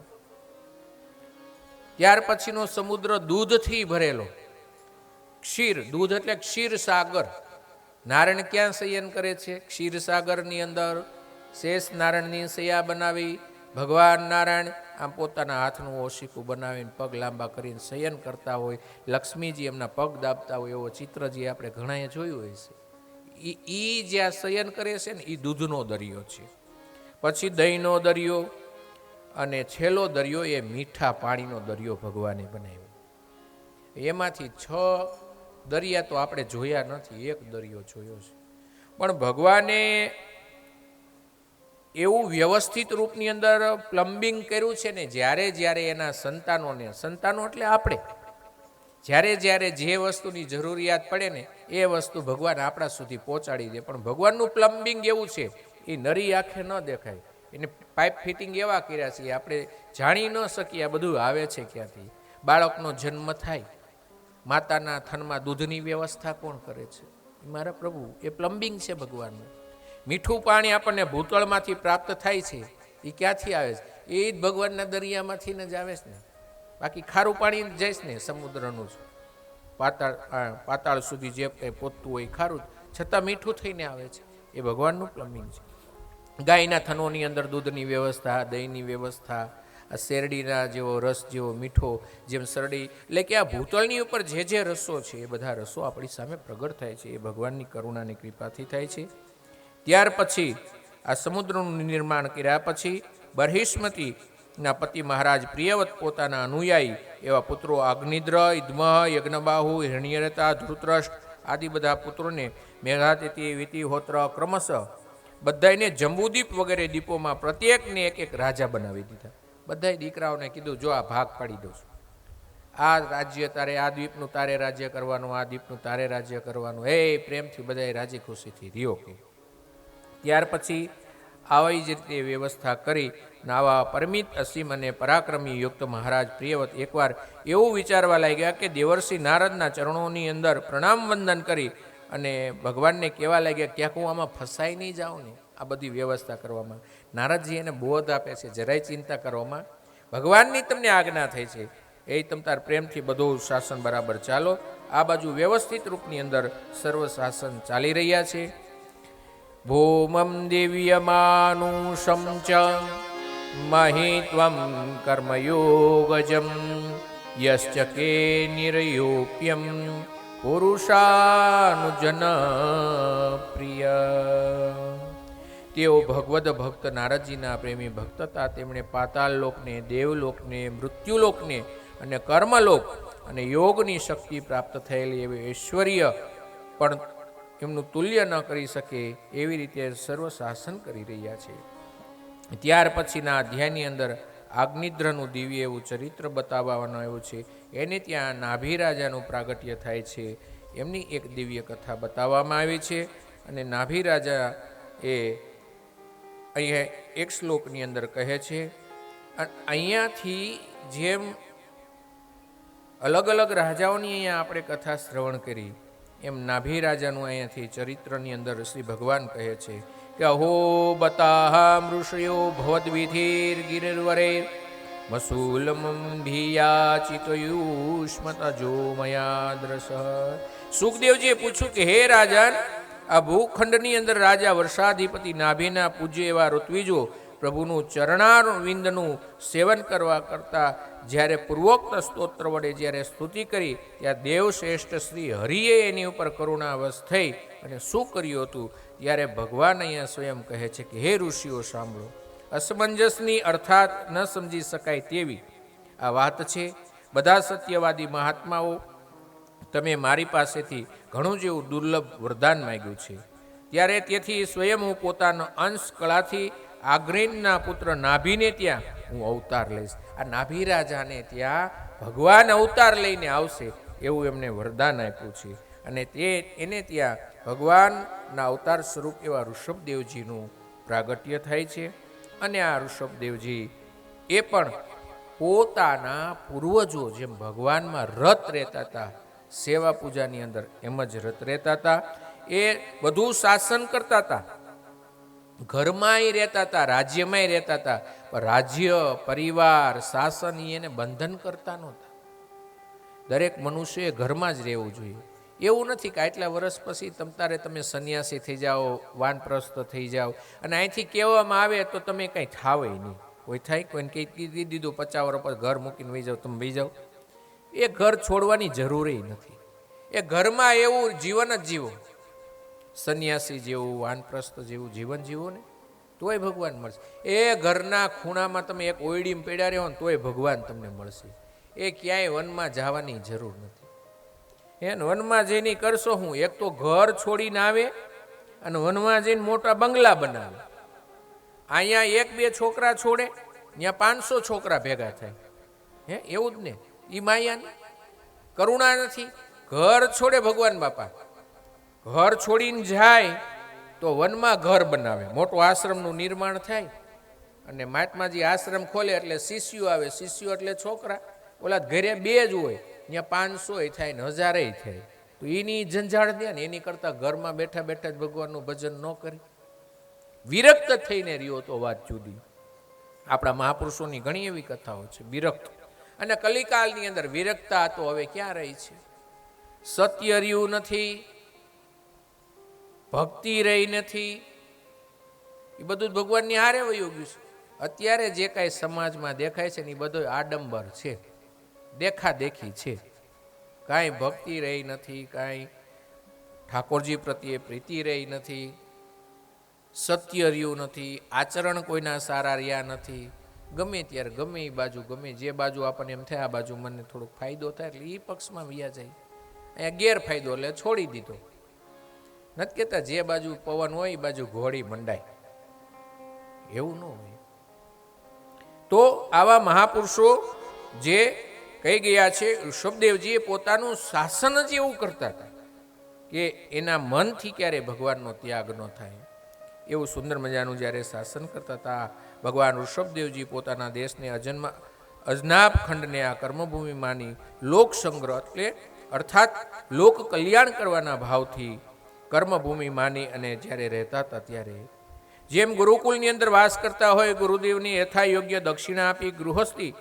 ત્યાર પછીનો સમુદ્ર દૂધથી ભરેલો, ક્ષીર, દૂધ એટલે ક્ષીર સાગર. નારાયણ ક્યાં શયન કરે છે? ક્ષીર સાગરની અંદર શેષ નારાયણની શૈયા બનાવી ભગવાન નારાયણ આમ પોતાના હાથનું ઓશીકું બનાવીને પગ લાંબા કરીને શયન કરતા હોય, લક્ષ્મીજી એમના પગ દાબતા હોય, એવો ચિત્ર જે આપણે ઘણાએ જોયું હોય છે. એ જ્યાં શયન કરે છે ને, એ દૂધનો દરિયો છે. પછી દહીંનો દરિયો અને છેલ્લો દરિયો એ મીઠા પાણીનો દરિયો ભગવાને બનાવ્યો. એમાંથી 6 દરિયા તો આપણે જોયા નથી, એક દરિયો જોયો છે. પણ ભગવાને એવું વ્યવસ્થિત રૂપની અંદર પ્લમ્બિંગ કર્યું છે ને, જ્યારે જ્યારે એના સંતાનોને, સંતાનો એટલે આપણે, જ્યારે જ્યારે જે વસ્તુની જરૂરિયાત પડે ને એ વસ્તુ ભગવાન આપણા સુધી પહોંચાડી દે. પણ ભગવાનનું પ્લમ્બિંગ એવું છે, એ નરી આંખે ન દેખાય. એને પાઇપ ફિટિંગ એવા કર્યા છે, આપણે જાણી ન શકીએ આ બધું આવે છે ક્યાંથી. બાળકનો જન્મ થાય, માતાના થનમાં દૂધની વ્યવસ્થા કોણ કરે છે? મારા પ્રભુ. એ પ્લમ્બિંગ છે ભગવાનનું. મીઠું પાણી આપણને ભૂતળમાંથી પ્રાપ્ત થાય છે, એ ક્યાંથી આવે છે? એ જ ભગવાનના દરિયામાંથી જ આવે છે ને. બાકી ખારું પાણી જઈશ ને સમુદ્રનું જ, પાતાળ સુધી જે કંઈ પહોંચતું હોય ખારું, છતાં મીઠું થઈને આવે છે. એ ભગવાનનું પ્લમ્બિંગ છે. ગાયના થનોની અંદર દૂધની વ્યવસ્થા, દહીંની વ્યવસ્થા, આ શેરડીના જેવો રસ જેવો મીઠો, જેમ શેરડી, એટલે કે આ ભૂતળની ઉપર જે જે રસો છે એ બધા રસો આપણી સામે પ્રગટ થાય છે. એ ભગવાનની કરુણાની કૃપાથી થાય છે. ત્યાર પછી આ સમુદ્રનું નિર્માણ કર્યા પછી બર્હિષ્મતીના પતિ મહારાજ પ્રિયવત પોતાના અનુયાયી એવા પુત્રો અગ્નિદ્ર, ઇદ્મહ, યજ્ઞબાહુ, હિરણ્યરતા, ધૃતરાષ્ટ્ર આદિ બધા પુત્રોને મેઘાતિથિ, વિતિહોત્ર ક્રમશઃ બધાને જંબુદીપ વગેરે દીપોમાં પ્રત્યેકને એક એક રાજા બનાવી દીધા. બધાય દીકરાઓને કીધું, જો આ ભાગ પાડી દઉં છું, આ રાજ્ય તારે, આ દ્વીપનું તારે રાજ્ય કરવાનું, આ દ્વીપનું તારે રાજ્ય કરવાનું. એ પ્રેમથી બધાય રાજી ખુશીથી રહ્યો કે. ત્યાર પછી આવી જ રીતે વ્યવસ્થા કરી આવા પરમિત, અસીમ અને પરાક્રમી યુક્ત મહારાજ પ્રિયવત એકવાર એવું વિચારવા લાગ્યા કે દેવર્ષિ નારદના ચરણોની અંદર પ્રણામ વંદન કરી અને ભગવાનને કહેવા લાગ્યા, ક્યાંક હું આમાં ફસાઈ નહીં જાઉં ને આ બધી વ્યવસ્થા કરવામાં. નારદજી એને બોધ આપે છે, જરાય ચિંતા કરવામાં, ભગવાનની તમને આજ્ઞા થઈ છે, એ તમ તાર પ્રેમથી બધું શાસન બરાબર ચાલો. આ બાજુ વ્યવસ્થિત રૂપની અંદર સર્વ શાસન ચાલી રહ્યા છે. ભૂમમ દિવ્યમાનુષમ ચ મહિત્વમ કર્મયોગજમ યશ્ચ કે નિરયોપ્યમ પુરુષાનુજન પ્રિય. તેઓ ભગવદ ભક્ત નારદજીના પ્રેમી ભક્ત હતા. તેમણે પાતાળ લોકને, દેવલોકને, મૃત્યુલોકને અને કર્મલોક અને યોગની શક્તિ પ્રાપ્ત થયેલી એવી ઐશ્વર્ય પણ એમનું તુલ્ય ન કરી શકે એવી રીતે સર્વ શાસન કરી રહ્યા છે. ત્યાર પછીના અધ્યાયની અંદર અગ્નિદ્રનું દિવ્ય એવું ચરિત્ર બતાવવાનું આવ્યું છે. એને ત્યાં નાભી રાજાનું પ્રાગટ્ય થાય છે. એમની એક દિવ્ય કથા બતાવવામાં આવી છે. અને નાભી રાજા એ અહીંયા એક શ્લોકની અંદર કહે છે, અહીંયાથી જેમ અલગ અલગ રાજાઓની અહીંયા આપણે કથા શ્રવણ કરી, એમ નાભી રાજાનું અહીંયાથી ચરિત્રની અંદર શ્રી ભગવાન કહે છે કે અહો બતાહા મૃષયો ભવદ્વિધિર્ગિરિર્વરે મસૂલમં ભીયાચિતયુષ્મતજો મયા દ્રશ. સુખદેવજીએ પૂછ્યું કે હે રાજન, આ ભૂખંડની અંદર રાજા વર્ષાધિપતિ નાભીના પૂજ્ય એવા ઋત્વિજો પ્રભુનું ચરણારવિંદનું સેવન કરવા કરતાં જ્યારે પૂર્વોક્ત સ્તોત્ર વડે જ્યારે સ્તુતિ કરી, ત્યાં દેવશ્રેષ્ઠ શ્રી હરિએ એની ઉપર કરુણાવશ થઈ અને શું કર્યું હતું, ત્યારે ભગવાન અહીંયા સ્વયં કહે છે કે હે ઋષિઓ સાંભળો. અસમંજસની અર્થાત ન સમજી શકાય તેવી આ વાત છે. બધા સત્યવાદી મહાત્માઓ, તમે મારી પાસેથી ઘણું જેવું દુર્લભ વરદાન માંગ્યું છે, ત્યારે તેથી સ્વયં હું પોતાનો અંશ કળાથી આગ્રેનના પુત્ર નાભીને ત્યાં હું અવતાર લઈશ. આ નાભી રાજાને ત્યાં ભગવાન અવતાર લઈને આવશે એવું એમને વરદાન આપ્યું છે. અને એને ત્યાં ભગવાનના અવતાર સ્વરૂપ એવા ઋષભદેવજીનું પ્રાગટ્ય થાય છે. અને આ ઋષભદેવજી એ પણ પોતાના પૂર્વજો જેમ ભગવાનમાં રત રહેતા હતા, સેવા પૂજાની અંદર એમ જ રત રહેતા હતા. એ બધું શાસન કરતા હતા, ઘરમાંય રહેતા હતા, રાજ્યમાંય રહેતા હતા, પણ રાજ્ય પરિવાર શાસન એને બંધન કરતા નહોતા. દરેક મનુષ્યએ ઘરમાં જ રહેવું જોઈએ. એવું નથી કે આટલા વર્ષ પછી તમે સંન્યાસી થઈ જાઓ, વાનપ્રસ્થ થઈ જાઓ અને અહીંથી કહેવામાં આવે તો તમે કંઈ થાવે નહીં. કોઈ થાય, કોઈને કહી દીધું 50 વર્ષ પછી ઘર મૂકીને વહી જાઓ, તમે વહી જાઓ. એ ઘર છોડવાની જરૂર નથી. એ ઘરમાં એવું જીવન જ જીવો, સંન્યાસી જેવું, વાનપ્રસ્થ જેવું જીવન જીવો ને તોય ભગવાન મળશે. એ ઘરના ખૂણામાં તમે એક ઓયડીમાં પડ્યા રહો ને તોય ભગવાન તમને મળશે. એ ક્યાંય વનમાં જવાની જરૂર નથી. એને વનમાં જઈને કરશો હું, એક તો ઘર છોડીને આવે અને વનમાં જઈને મોટા બંગલા બનાવે. અહીંયા 1-2 છોકરા છોડે, ત્યાં 500 છોકરા ભેગા થાય. હે એવું જ ને, એ માયાની કરુણા નથી. ઘર છોડે ભગવાન બાપા, ઘર છોડીને જાય તો વનમાં ઘર બનાવે, મોટો આશ્રમનું નિર્માણ થાય. અને મહાત્માજી આશ્રમ ખોલે એટલે શિષ્યો આવે, શિષ્યો એટલે છોકરા. ઓલા ઘરે 2 જ હોય, ત્યાં 500 થાય ને 1000 થાય. તો એની ઝંઝાળ દે ને એની કરતાં ઘરમાં બેઠા બેઠા જ ભગવાનનું ભજન ન કરી વિરક્ત થઈને રહ્યો તો વાત જુદી. આપણા મહાપુરુષોની ઘણી એવી કથાઓ છે વિરક્ત. અને કલિકાલની અંદર વિરક્તા તો હવે ક્યાં રહી છે? સત્ય રહ્યું નથી, ભક્તિ રહી નથી, એ બધું ભગવાનની હારે વયું ગયું છે. અત્યારે જે કાંઈ સમાજમાં દેખાય છે ને એ બધો આડંબર છે, દેખાદેખી છે. કાંઈ ભક્તિ રહી નથી, કાંઈ ઠાકોરજી પ્રત્યે પ્રીતિ રહી નથી, સત્ય રહ્યું નથી, આચરણ કોઈના સારા રહ્યા નથી. ગમે ત્યારે ગમે એ બાજુ, ગમે જે બાજુ આપણને એમ થાય આ બાજુ મને થોડોક ફાયદો થાય એટલે એ પક્ષમાં વ્યા જાય. અહીંયા ગેરફાયદો એટલે છોડી દીધો. નથી કહેતા જે બાજુ પવન હોય એ બાજુ ઘોડી મંડાય, એવું ન હોય. તો આવા મહાપુરુષો જે કહી ગયા છે, ઋષભદેવજીએ પોતાનું શાસન જ એવું કરતા હતા કે એના મનથી ક્યારે ભગવાનનો ત્યાગ ન થાય. એવું સુંદર મજાનું જ્યારે શાસન કરતા હતા ભગવાન ઋષભદેવજી પોતાના દેશને અજનાબ ખંડને આ કર્મભૂમિ માની લોક સંગ્રહ એટલે અર્થાત લોક કલ્યાણ કરવાના ભાવથી કર્મભૂમિ માની અને જ્યારે રહેતા હતા ત્યારે જેમ ગુરુકુલની અંદર વાસ કરતા હોય, ગુરુદેવની યથાયોગ્ય દક્ષિણા આપી ગૃહસ્થી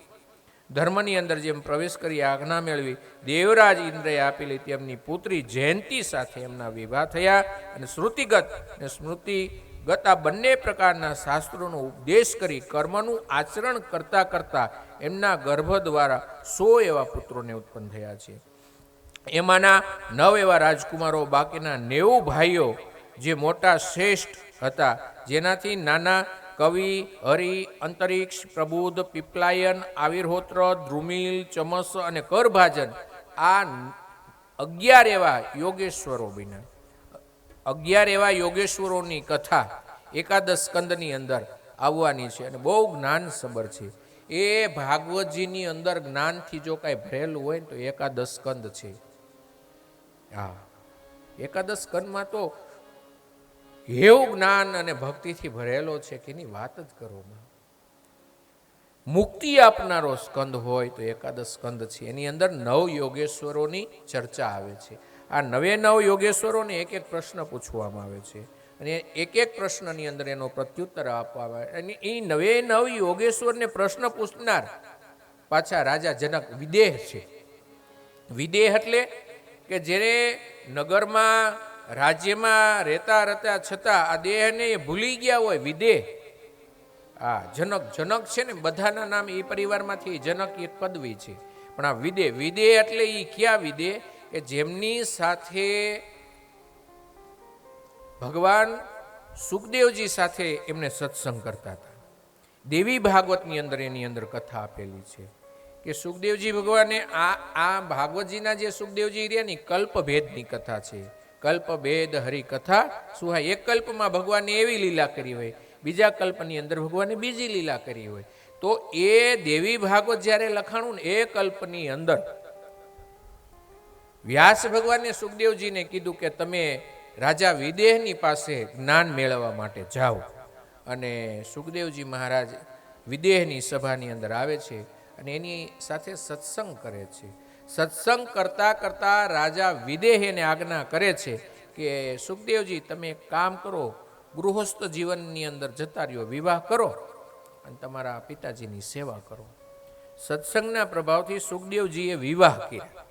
ધર્મની અંદર જેમ પ્રવેશ કરી આજ્ઞા મેળવી દેવરાજ ઇન્દ્રએ આપેલી તેમની પુત્રી જયંતી સાથે એમના વિવાહ થયા. અને શ્રુતિગત અને સ્મૃતિગત આ બંને પ્રકારના શાસ્ત્રોનો ઉપદેશ કરી કર્મનું આચરણ કરતા કરતા એમના ગર્ભ દ્વારા 100 એવા પુત્રોને ઉત્પન્ન થયા છે. એમાંના 9 એવા રાજકુમારો, બાકીના 90 ભાઈઓ જે મોટા શ્રેષ્ઠ હતા, જેનાથી નાના કવિ, હરિ, અંતરિક્ષ, પ્રબુદ્ધ, પીપલાયન, આવિર્હોત્ર, દ્રુમિલ, ચમસ અને કરભાજન આ 11 એવા યોગેશ્વરો બન્યા. 11 એવા યોગેશ્વરોની કથા એકાદશ સ્કંદની અંદર આવવાની છે અને બહુ જ્ઞાન સબર છે. એ ભાગવતજીની અંદર જ્ઞાનથી જો કાંઈ ભરેલું હોય ને તો એકાદશ સ્કંદ છે. હા, એકાદશ સ્કંદમાં તો એવું જ્ઞાન અને ભક્તિથી ભરેલો છે કે એની વાત જ કરો. મુક્તિ આપનારો સ્કંદ હોય તો એકાદશ સ્કંદ છે. એની અંદર 9 યોગેશ્વરોની ચર્ચા આવે છે. આ 9 યોગેશ્વરોને એક એક પ્રશ્ન પૂછવામાં આવે છે. અને એક એક પ્રશ્નની અંદર એનો પ્રત્યુત્તર આપવામાં આવે. અને એ નવે નવ યોગેશ્વરને પ્રશ્ન પૂછનાર પાછા રાજા જનક વિદેહ છે. વિદેહ એટલે કે જેને નગરમાં રાજ્યમાં રહેતા રહેતા છતાં આ દેહને એ ભૂલી ગયા હોય, વિદેહ. આ જનક જનક છે ને, બધાના નામ એ પરિવારમાંથી જનક એક પદવી છે. પણ આ વિદેહ, વિદેહ એટલે એ ક્યાં વિદેહ કે જેમની સાથે ભગવાન સુખદેવજી સાથે એમને સત્સંગ કરતા હતા. દેવી ભાગવતની અંદર એની અંદર કથા આપેલી છે કે સુખદેવજી ભગવાને આ ભાગવતજીના જે સુખદેવજી રહ્યા ને કલ્પભેદની કથા છે. કલ્પભેદ હરિકથા સુહા. એક કલ્પમાં ભગવાને એવી લીલા કરી હોય, બીજા કલ્પની અંદર ભગવાને બીજી લીલા કરી હોય. તો એ દેવી ભાગવત જ્યારે લખાણું ને એ કલ્પની અંદર વ્યાસ ભગવાને સુખદેવજીને કીધું કે તમે રાજા વિદેહની પાસે જ્ઞાન મેળવવા માટે જાઓ. અને સુખદેવજી મહારાજ વિદેહની સભાની અંદર આવે છે અને એની સાથે સત્સંગ કરે છે. સત્સંગ કરતા કરતા રાજા વિદેહ એને આજ્ઞા કરે છે કે સુખદેવજી તમે એક કામ કરો, ગૃહસ્થ જીવનની અંદર જતા રહ્યો, વિવાહ કરો અને તમારા પિતાજીની સેવા કરો. સત્સંગના પ્રભાવથી સુખદેવજીએ વિવાહ કર્યા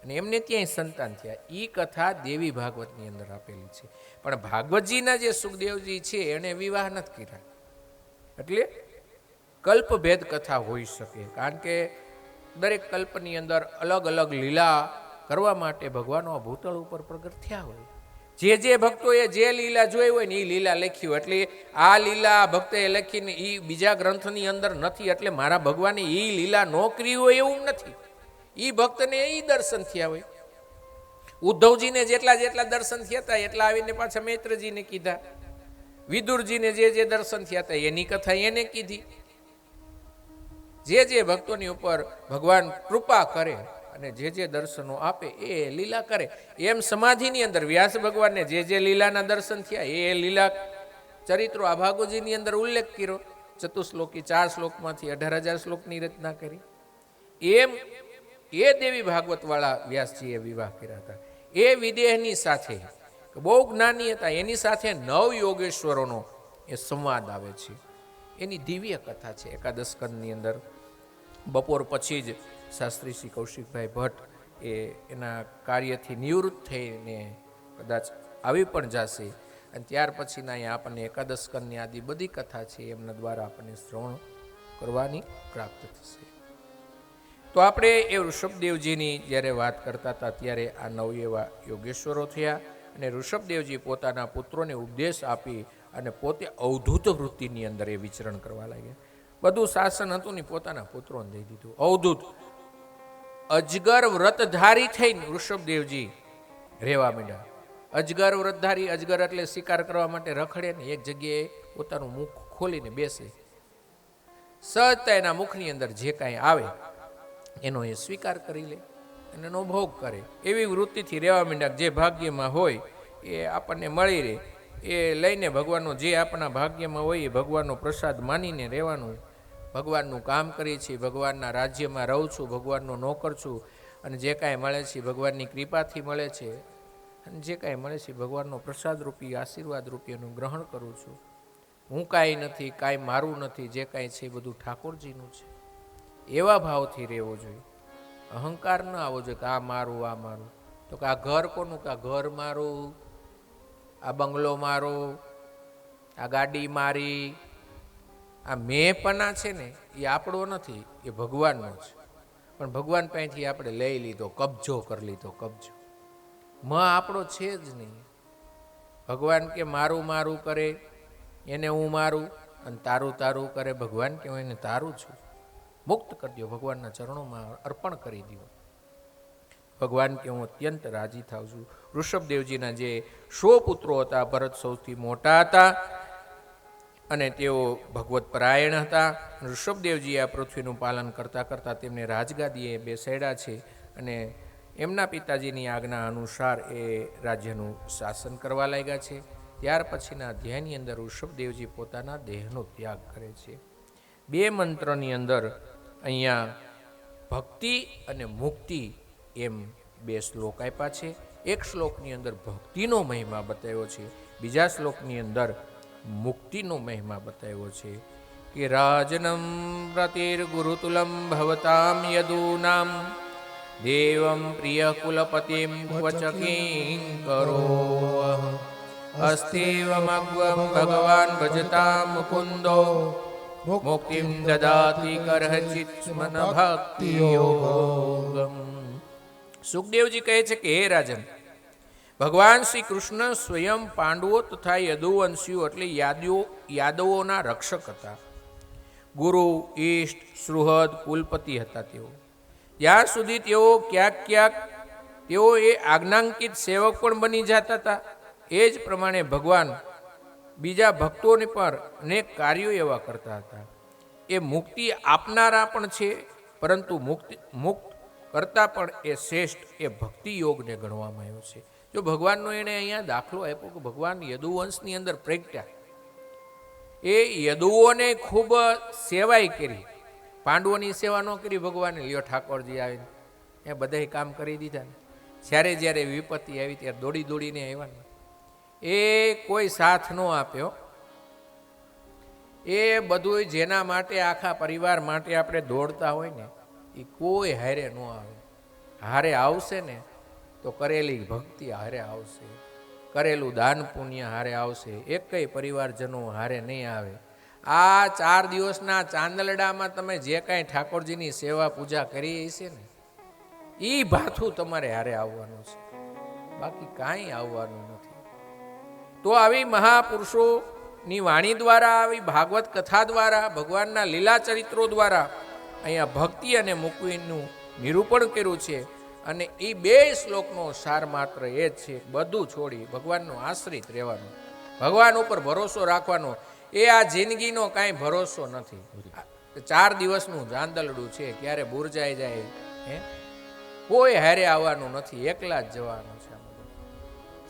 અને એમને ત્યાંય સંતાન થયા. એ કથા દેવી ભાગવતની અંદર આપેલી છે. પણ ભાગવતજીના જે સુખદેવજી છે એને વિવાહ નથી કર્યા. એટલે કલ્પભેદ કથા હોઈ શકે, કારણ કે દરેક કલ્પની અંદર અલગ અલગ લીલા કરવા માટે ભગવાનો આ ભૂતળ ઉપર પ્રગટ થયા હોય. જે ભક્તોએ જે લીલા જોઈ હોય ને એ લીલા લખી હોય. એટલે આ લીલા ભક્તએ લખીને એ બીજા ગ્રંથની અંદર નથી, એટલે મારા ભગવાને એ લીલા ન કરી હોય એવું નથી. એ ભક્તને એ દર્શન થયા હોય. ઉદ્ધવજીને જેટલા જેટલા દર્શન થયા હતા એટલા આવીને પાછા મૈત્રજીને કીધા. વિદુરજીને જે દર્શન થયા હતા એની કથા એને કીધી. જે ભક્તોની ઉપર ભગવાન કૃપા કરે અને જે દર્શનો આપે એ લીલા કરે. એમ સમાધિની અંદર વ્યાસ ભગવાનને જે લીલાના દર્શન થયા એ લીલા ચરિત્રો આ ભાગવતજીની અંદર ઉલ્લેખ કર્યો. ચતુશ્લોકી 4 શ્લોકમાંથી 18,000 શ્લોકની રચના કરી. એમ એ દેવી ભાગવત વાળા વ્યાસજીએ વિવાહ કર્યા હતા. એ વિદેહની સાથે બહુ જ્ઞાની હતા, એની સાથે 9 યોગેશ્વરોનો એ સંવાદ આવે છે. એની દિવ્ય કથા છે. એકાદશ સ્કંદની અંદર બપોર પછી જ શાસ્ત્રી શ્રી કૌશિકભાઈ ભટ્ટ એના કાર્યથી નિવૃત્ત થઈને કદાચ આવી પણ જશે. અને ત્યાર પછીના અહીંયા આપણને એકાદશ સ્કંદની આદિ બધી કથા છે એમના દ્વારા આપણને શ્રવણ કરવાની પ્રાપ્ત થશે. તો આપણે એ ઋષભદેવજીની જ્યારે વાત કરતા હતા ત્યારે આ 9 એવા યોગેશ્વરો થયા અને ઋષભદેવજી પોતાના પુત્રોને ઉપદેશ આપી અને પોતે અવધૂત વૃત્તિની અંદર એ વિચરણ કરવા લાગ્યા. બધું શાસન હતું ને પોતાના પુત્રોને દઈ દીધું. અવધૂત અજગર વ્રતધારી થઈને ઋષભદેવજી રહેવા માંડ્યા. અજગર વ્રતધારી, અજગર એટલે શિકાર કરવા માટે રખડે ને એક જગ્યાએ પોતાનું મુખ ખોલીને બેસે. સહજતા એના મુખની અંદર જે કાંઈ આવે એનો એ સ્વીકાર કરી લે અને એનો ભોગ કરે. એવી વૃત્તિથી રહેવા માંડ્યા. જે ભાગ્યમાં હોય એ આપણને મળી રહે, એ લઈને ભગવાનનો જે આપણા ભાગ્યમાં હોય એ ભગવાનનો પ્રસાદ માનીને રહેવાનું. ભગવાનનું કામ કરીએ છીએ, ભગવાનના રાજ્યમાં રહું છું, ભગવાનનો નોકર છું અને જે કાંઈ મળે છે ભગવાનની કૃપાથી મળે છે અને જે કાંઈ મળે છે ભગવાનનો પ્રસાદ રૂપી, આશીર્વાદ રૂપી એનું ગ્રહણ કરું છું. હું કાંઈ નથી, કાંઈ મારું નથી, જે કાંઈ છે એ બધું ઠાકોરજીનું છે. એવા ભાવથી રહેવો જોઈએ. અહંકાર ન આવવો જોઈએ કે આ મારું, આ મારું. તો કે આ ઘર કોનું? કે આ ઘર મારું, આ બંગલો મારો, આ ગાડી મારી. આ મેંપણા છે ને એ આપણો નથી, એ ભગવાનનો છે. પણ ભગવાન પાસેથી આપણે લઈ લીધો, કબજો કરી લીધો, કબજો. આપણો છે જ નહીં. ભગવાન કે મારું મારું કરે એને હું મારું, અને તારું તારું કરે ભગવાન કે હું એને તારું છું. મુક્ત કરી દો, ભગવાનના ચરણોમાં અર્પણ કરી દો. ભગવાન કે હું અત્યંત રાજી થાઉં છું. ઋષભદેવજીના જે 100 પુત્રો હતા, ભરત સૌથી મોટા હતા અને તેઓ ભગવત પરાયણ હતા. ઋષભદેવજી આ પૃથ્વીનું પાલન કરતાં કરતાં તેમને રાજગાદીએ બેસાડ્યા છે અને એમના પિતાજીની આજ્ઞા અનુસાર એ રાજ્યનું શાસન કરવા લાગ્યા છે. ત્યાર પછીના અધ્યાયની અંદર ઋષભદેવજી પોતાના દેહનો ત્યાગ કરે છે. 2 મંત્રની અંદર અહીંયા ભક્તિ અને મુક્તિ એમ 2 શ્લોક આપ્યા છે. એક શ્લોકની અંદર ભક્તિનો મહિમા બતાવ્યો છે, બીજા શ્લોકની અંદર મુક્તિનો મહિમા બતાવ્યો છે કે રાજનમ પ્રતિર્ગુરુતુલમ ભવતામ યદૂનામ દેવમ પ્રિય કુલપતિમ ક્વચ કિંકરો અસ્તેવમગ્વમ ભગવાન ભજતા મુકુંદો મુક્તિમ દદાતિ કરહચિત મન ભક્તિ યોગમ. સુખદેવજી કહે છે કે હે રાજન, ભગવાન શ્રી કૃષ્ણ સ્વયં પાંડવો તથા યદુવંશીઓ એટલે યાદવોના રક્ષક હતા. ગુરુ, ઈષ્ટ, સુહૃદ, કુલપતિ હતા તેઓ. જ્યાં સુધી તેઓ ક્યાંક તેઓ એ આજ્ઞાંકિત સેવક પણ બની જતા હતા, એ જ પ્રમાણે ભગવાન બીજા ભક્તોને પર અનેક કાર્યો એવા કરતા હતા. એ મુક્તિ આપનારા પણ છે, પરંતુ મુક્ત કરતા પણ એ શ્રેષ્ઠ એ ભક્તિ યોગને ગણવામાં આવ્યો છે. જો ભગવાનનો એણે અહીંયા દાખલો આપ્યો કે ભગવાન યદુવંશની અંદર પ્રગટ્યા, એ યદુઓને ખૂબ સેવાય કરી, પાંડવોની સેવા ન કરી ભગવાને. લ્યો ઠાકોરજી આવીને એ બધાય કામ કરી દીધા ને, જ્યારે વિપત્તિ આવી ત્યારે દોડીને આવ્યા ને, એ કોઈ સાથ ન આપ્યો. એ બધું જેના માટે આખા પરિવાર માટે આપણે દોડતા હોય ને, એ કોઈ હારે ન આવે. હારે આવશે ને તો કરેલી ભક્તિ હારે આવશે, કરેલું દાન પુણ્ય હારે આવશે, એકેય પરિવારજનો હારે નહીં આવે. આ 4 દિવસના ચાંદલડામાં તમે જે કાંઈ ઠાકોરજીની સેવા પૂજા કરી હશે ને, એ ભાથું તમારે હારે આવવાનું છે, બાકી કાંઈ આવવાનું નથી. તો આવી મહાપુરુષોની વાણી દ્વારા, આવી ભાગવત કથા દ્વારા, ભગવાનના લીલા ચરિત્રો દ્વારા અહીંયા ભક્તિ અને મુક્તિનું નિરૂપણ કર્યું છે. અને એ 2 શ્લોકનો સાર માત્ર એ જ છે, બધું છોડી ભગવાનનો આશ્રિત રહેવાનો, ભગવાન ઉપર ભરોસો રાખવાનો. એ આ જિંદગીનો કાંઈ ભરોસો નથી. 4 દિવસનું ચાંદલડું છે, ક્યારે બુરજાઈ જાય, કોઈ હારે આવવાનું નથી, એકલા જ જવાનું છે.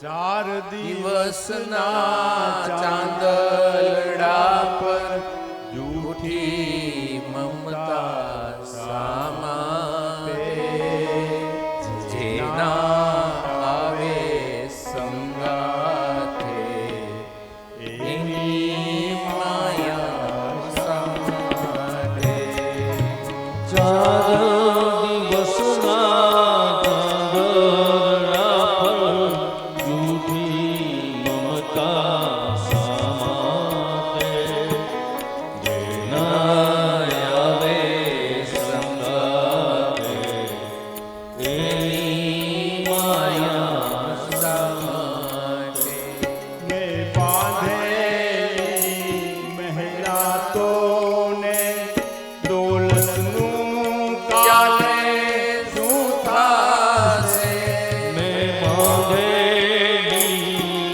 4 દિવસના ચાંદલડા પર જૂઠી મમતા સામારે, જેના આવે સંગાથે એની માયા સામારે. 4 દિવસના ચાંદલડા પર જૂઠી મમતા સામારે, જેના આવે સંગાથે એની માયા સામારે. મેં બાંધેલી મહેરાતોને દોલતનું કાલે શું થાશે? મેં બાંધેલી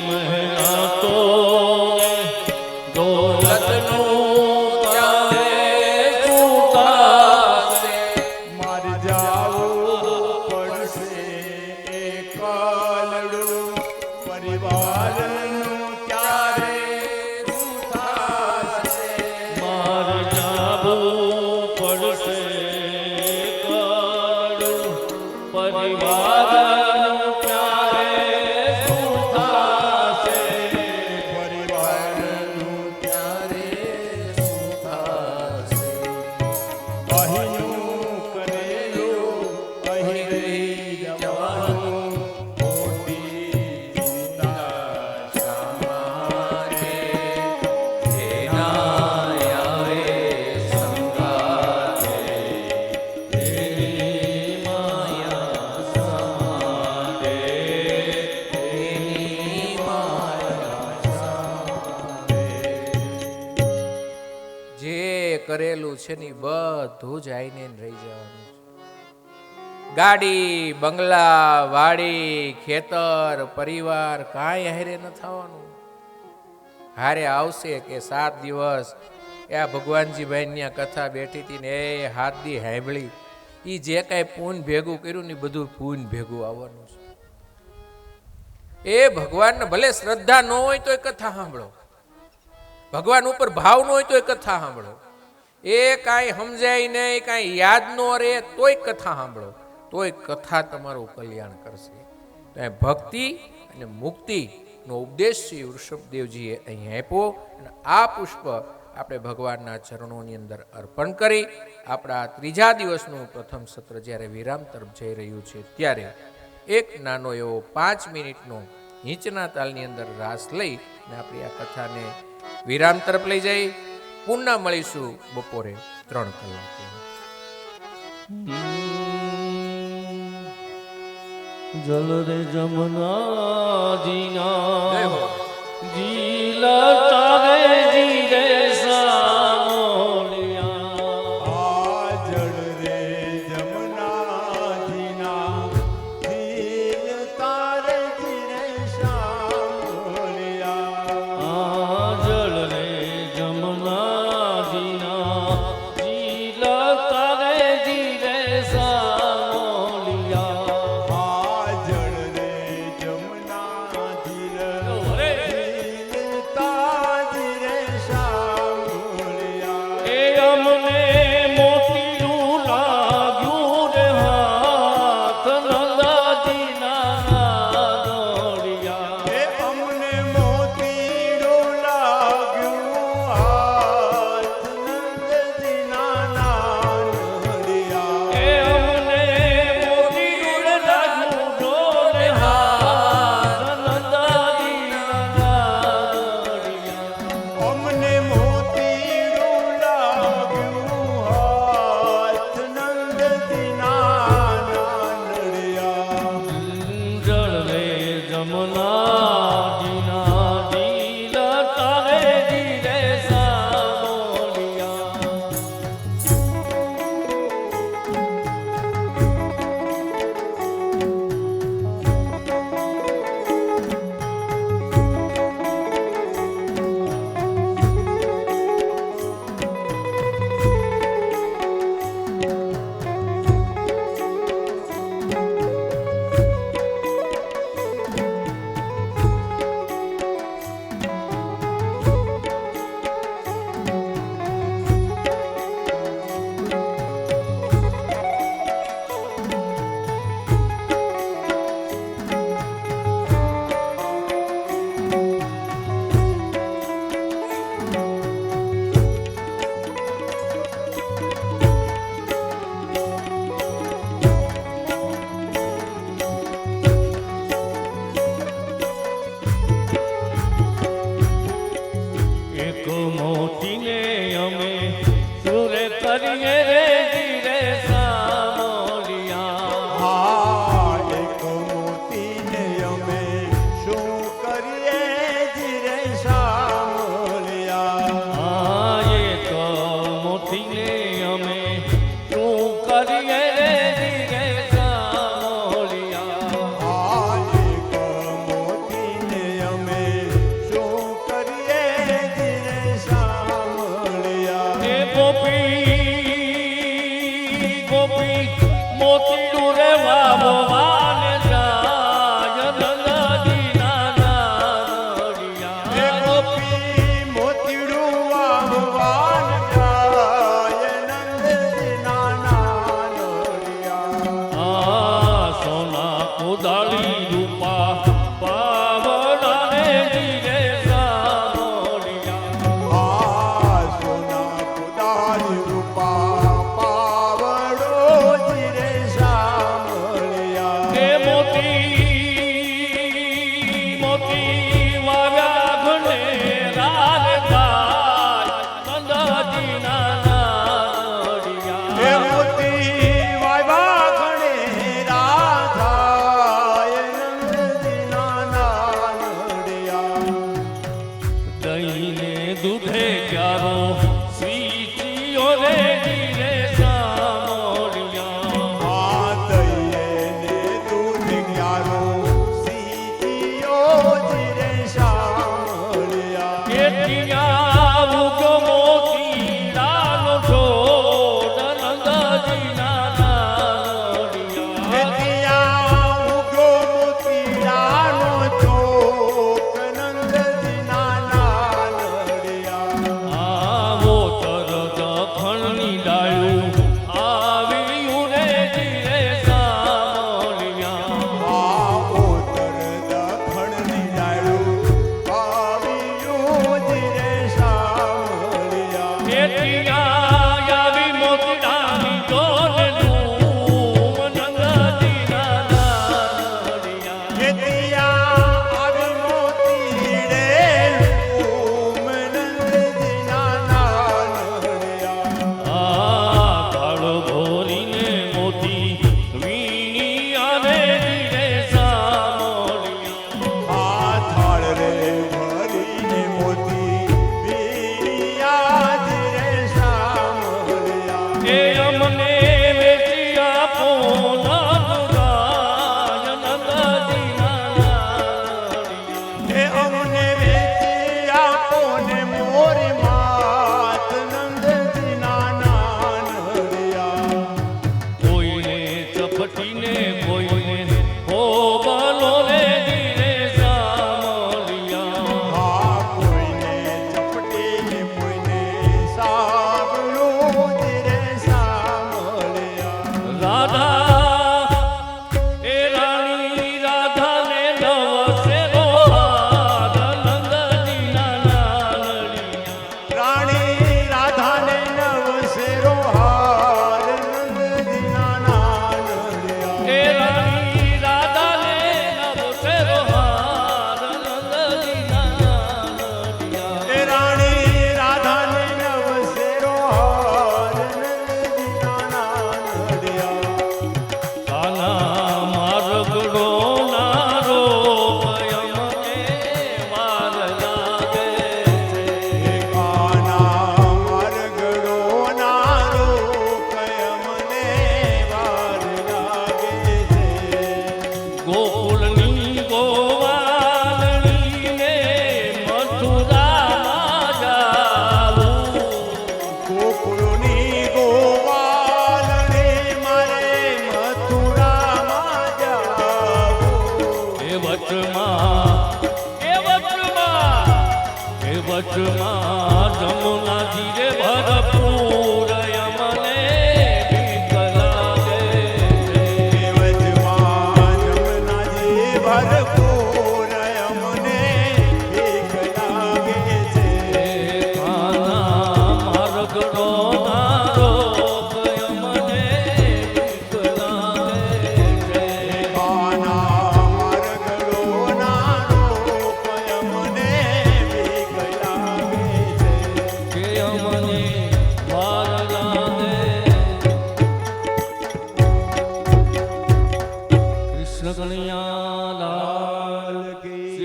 મહેરાતો દોલતનું ક્યારે ચૂકાશે? મારે જાવું પડશે એકલડું, પરિવારનું ક્યારે શું થાશે? મારે જાવું પડશે કાળું, પરિવારનું ક્યારે શું થાશે? પરિવારનું ક્યારે શું થાશે? અહીંનું કરેલું અહીં રહી જવાનું, મોટી ચિંતા શા માટે? જેના આવે સંગાથે એની માયા સામારે, એની માયા. જે કરેલું છે ને ઈ બધું જ આઈને રહી જવાનું છે. ગાડી, બંગલા, વાડી, ખેતર, પરિવાર કાંઈ હારે ન થવાનું. હારે આવશે કે 7 દિવસ એ આ ભગવાનજીભાઈની આ કથા બેઠી હતી ને, એ 7 દી હાંભળી, એ જે કાંઈ પૂન ભેગું કર્યું ને બધું પૂન ભેગું આવવાનું છે. એ ભગવાનને ભલે શ્રદ્ધા ન હોય તો એ કથા સાંભળો, ભગવાન ઉપર ભાવ ન હોય તો એ કથા સાંભળો, એ કાંઈ સમજાય નહીં, કાંઈ યાદ ન રહે તોય કથા સાંભળો, તોય કથા તમારું કલ્યાણ કરશે. તો એ ભક્તિ અને મુક્તિનો ઉપદેશ શ્રી વૃષભદેવજીએ અહીં આપ્યો અને આ પુષ્પ આપણે ભગવાનના ચરણોની અંદર અર્પણ કરી આપણા ત્રીજા દિવસનું પ્રથમ સત્ર જ્યારે વિરામ તરફ જઈ રહ્યું છે ત્યારે એક નાનો એવો 5 મિનિટનો નીચના તાલની અંદર રાસ લઈ અને આપણી આ કથાને વિરામ તરફ લઈ જઈ પુનઃ મળીશું બપોરે 3 કલાકે. જલ રે જમના જીના જય હો. જીલા તારે જીરે સામોલિયા આ જળ રે જમનાજીના ધીર તારે ધીરે સાંભળ્યા. આ જલ રે જમના જીના જીલા તારે જીરે સામોલિયા આ જળ રે જમના ધીર તાજી રે સાંભળ્યા. એ અમને મોતીયું લાગ્યું રે હાથ નંદાજીના નાદોડિયા એ અમને મોતીડું લાગ્યું હાથ નંદજીના નાનડિયા. એ અમને મોતીયું લાગ્યું રે હાથ નંદાજીના નાદોડિયા અમને મોતીડું લાગ્યું હાથ નંદજીના નાનડિયા. જળ રે જમના જીના જીલા તારે જીરે સામોલિયા એક મોતીને અમે સુરે કરીએ રે જીરે સામોલિયા હા એક મોતીને અમે શું કરીએ જીરે સાંભળ્યા. આ એક મોતીને અમે શું કરીએ રે જીરે સામોલિયા આ એક મોતીને અમે શું કરીએ જીરે સાંભળ્યા. એ ગોપી મોતીડું રે વાવવાને જાય નંદાજીના એ નાનડિયા ગોપી મોતીડું વાવવાન જાય નંદજીના નાનડિયા. આ સોના કોદાળી રૂપા પાવડાને જીરે સામોલિયા આ સોના કુદાળી રૂપા પાવડો જીરે સાંભળ્યા. એ મોતી વાવ્યા ઘણે રાગ ગાય નંદાજીના એ નાનડિયા મોતી વાયવા ઘણે રાધાય નંદજીના નાનડિયા. દહીંને દૂધે ક્યારો સ્વીચીઓ રે જીરે સામોલિયા આ દઈએ ને દૂધ ક્યારો સીતીઓ જીરે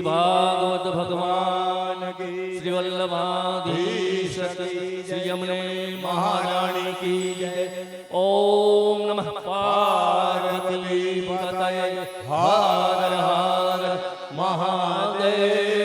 ભાગવત ભગવાન કી શ્રી વલ્લભાધીશ શ્રી યમને મહારાણી કી જય. ઓમ નમઃ પાર્વતી પતયે હર હર મહાદેવ.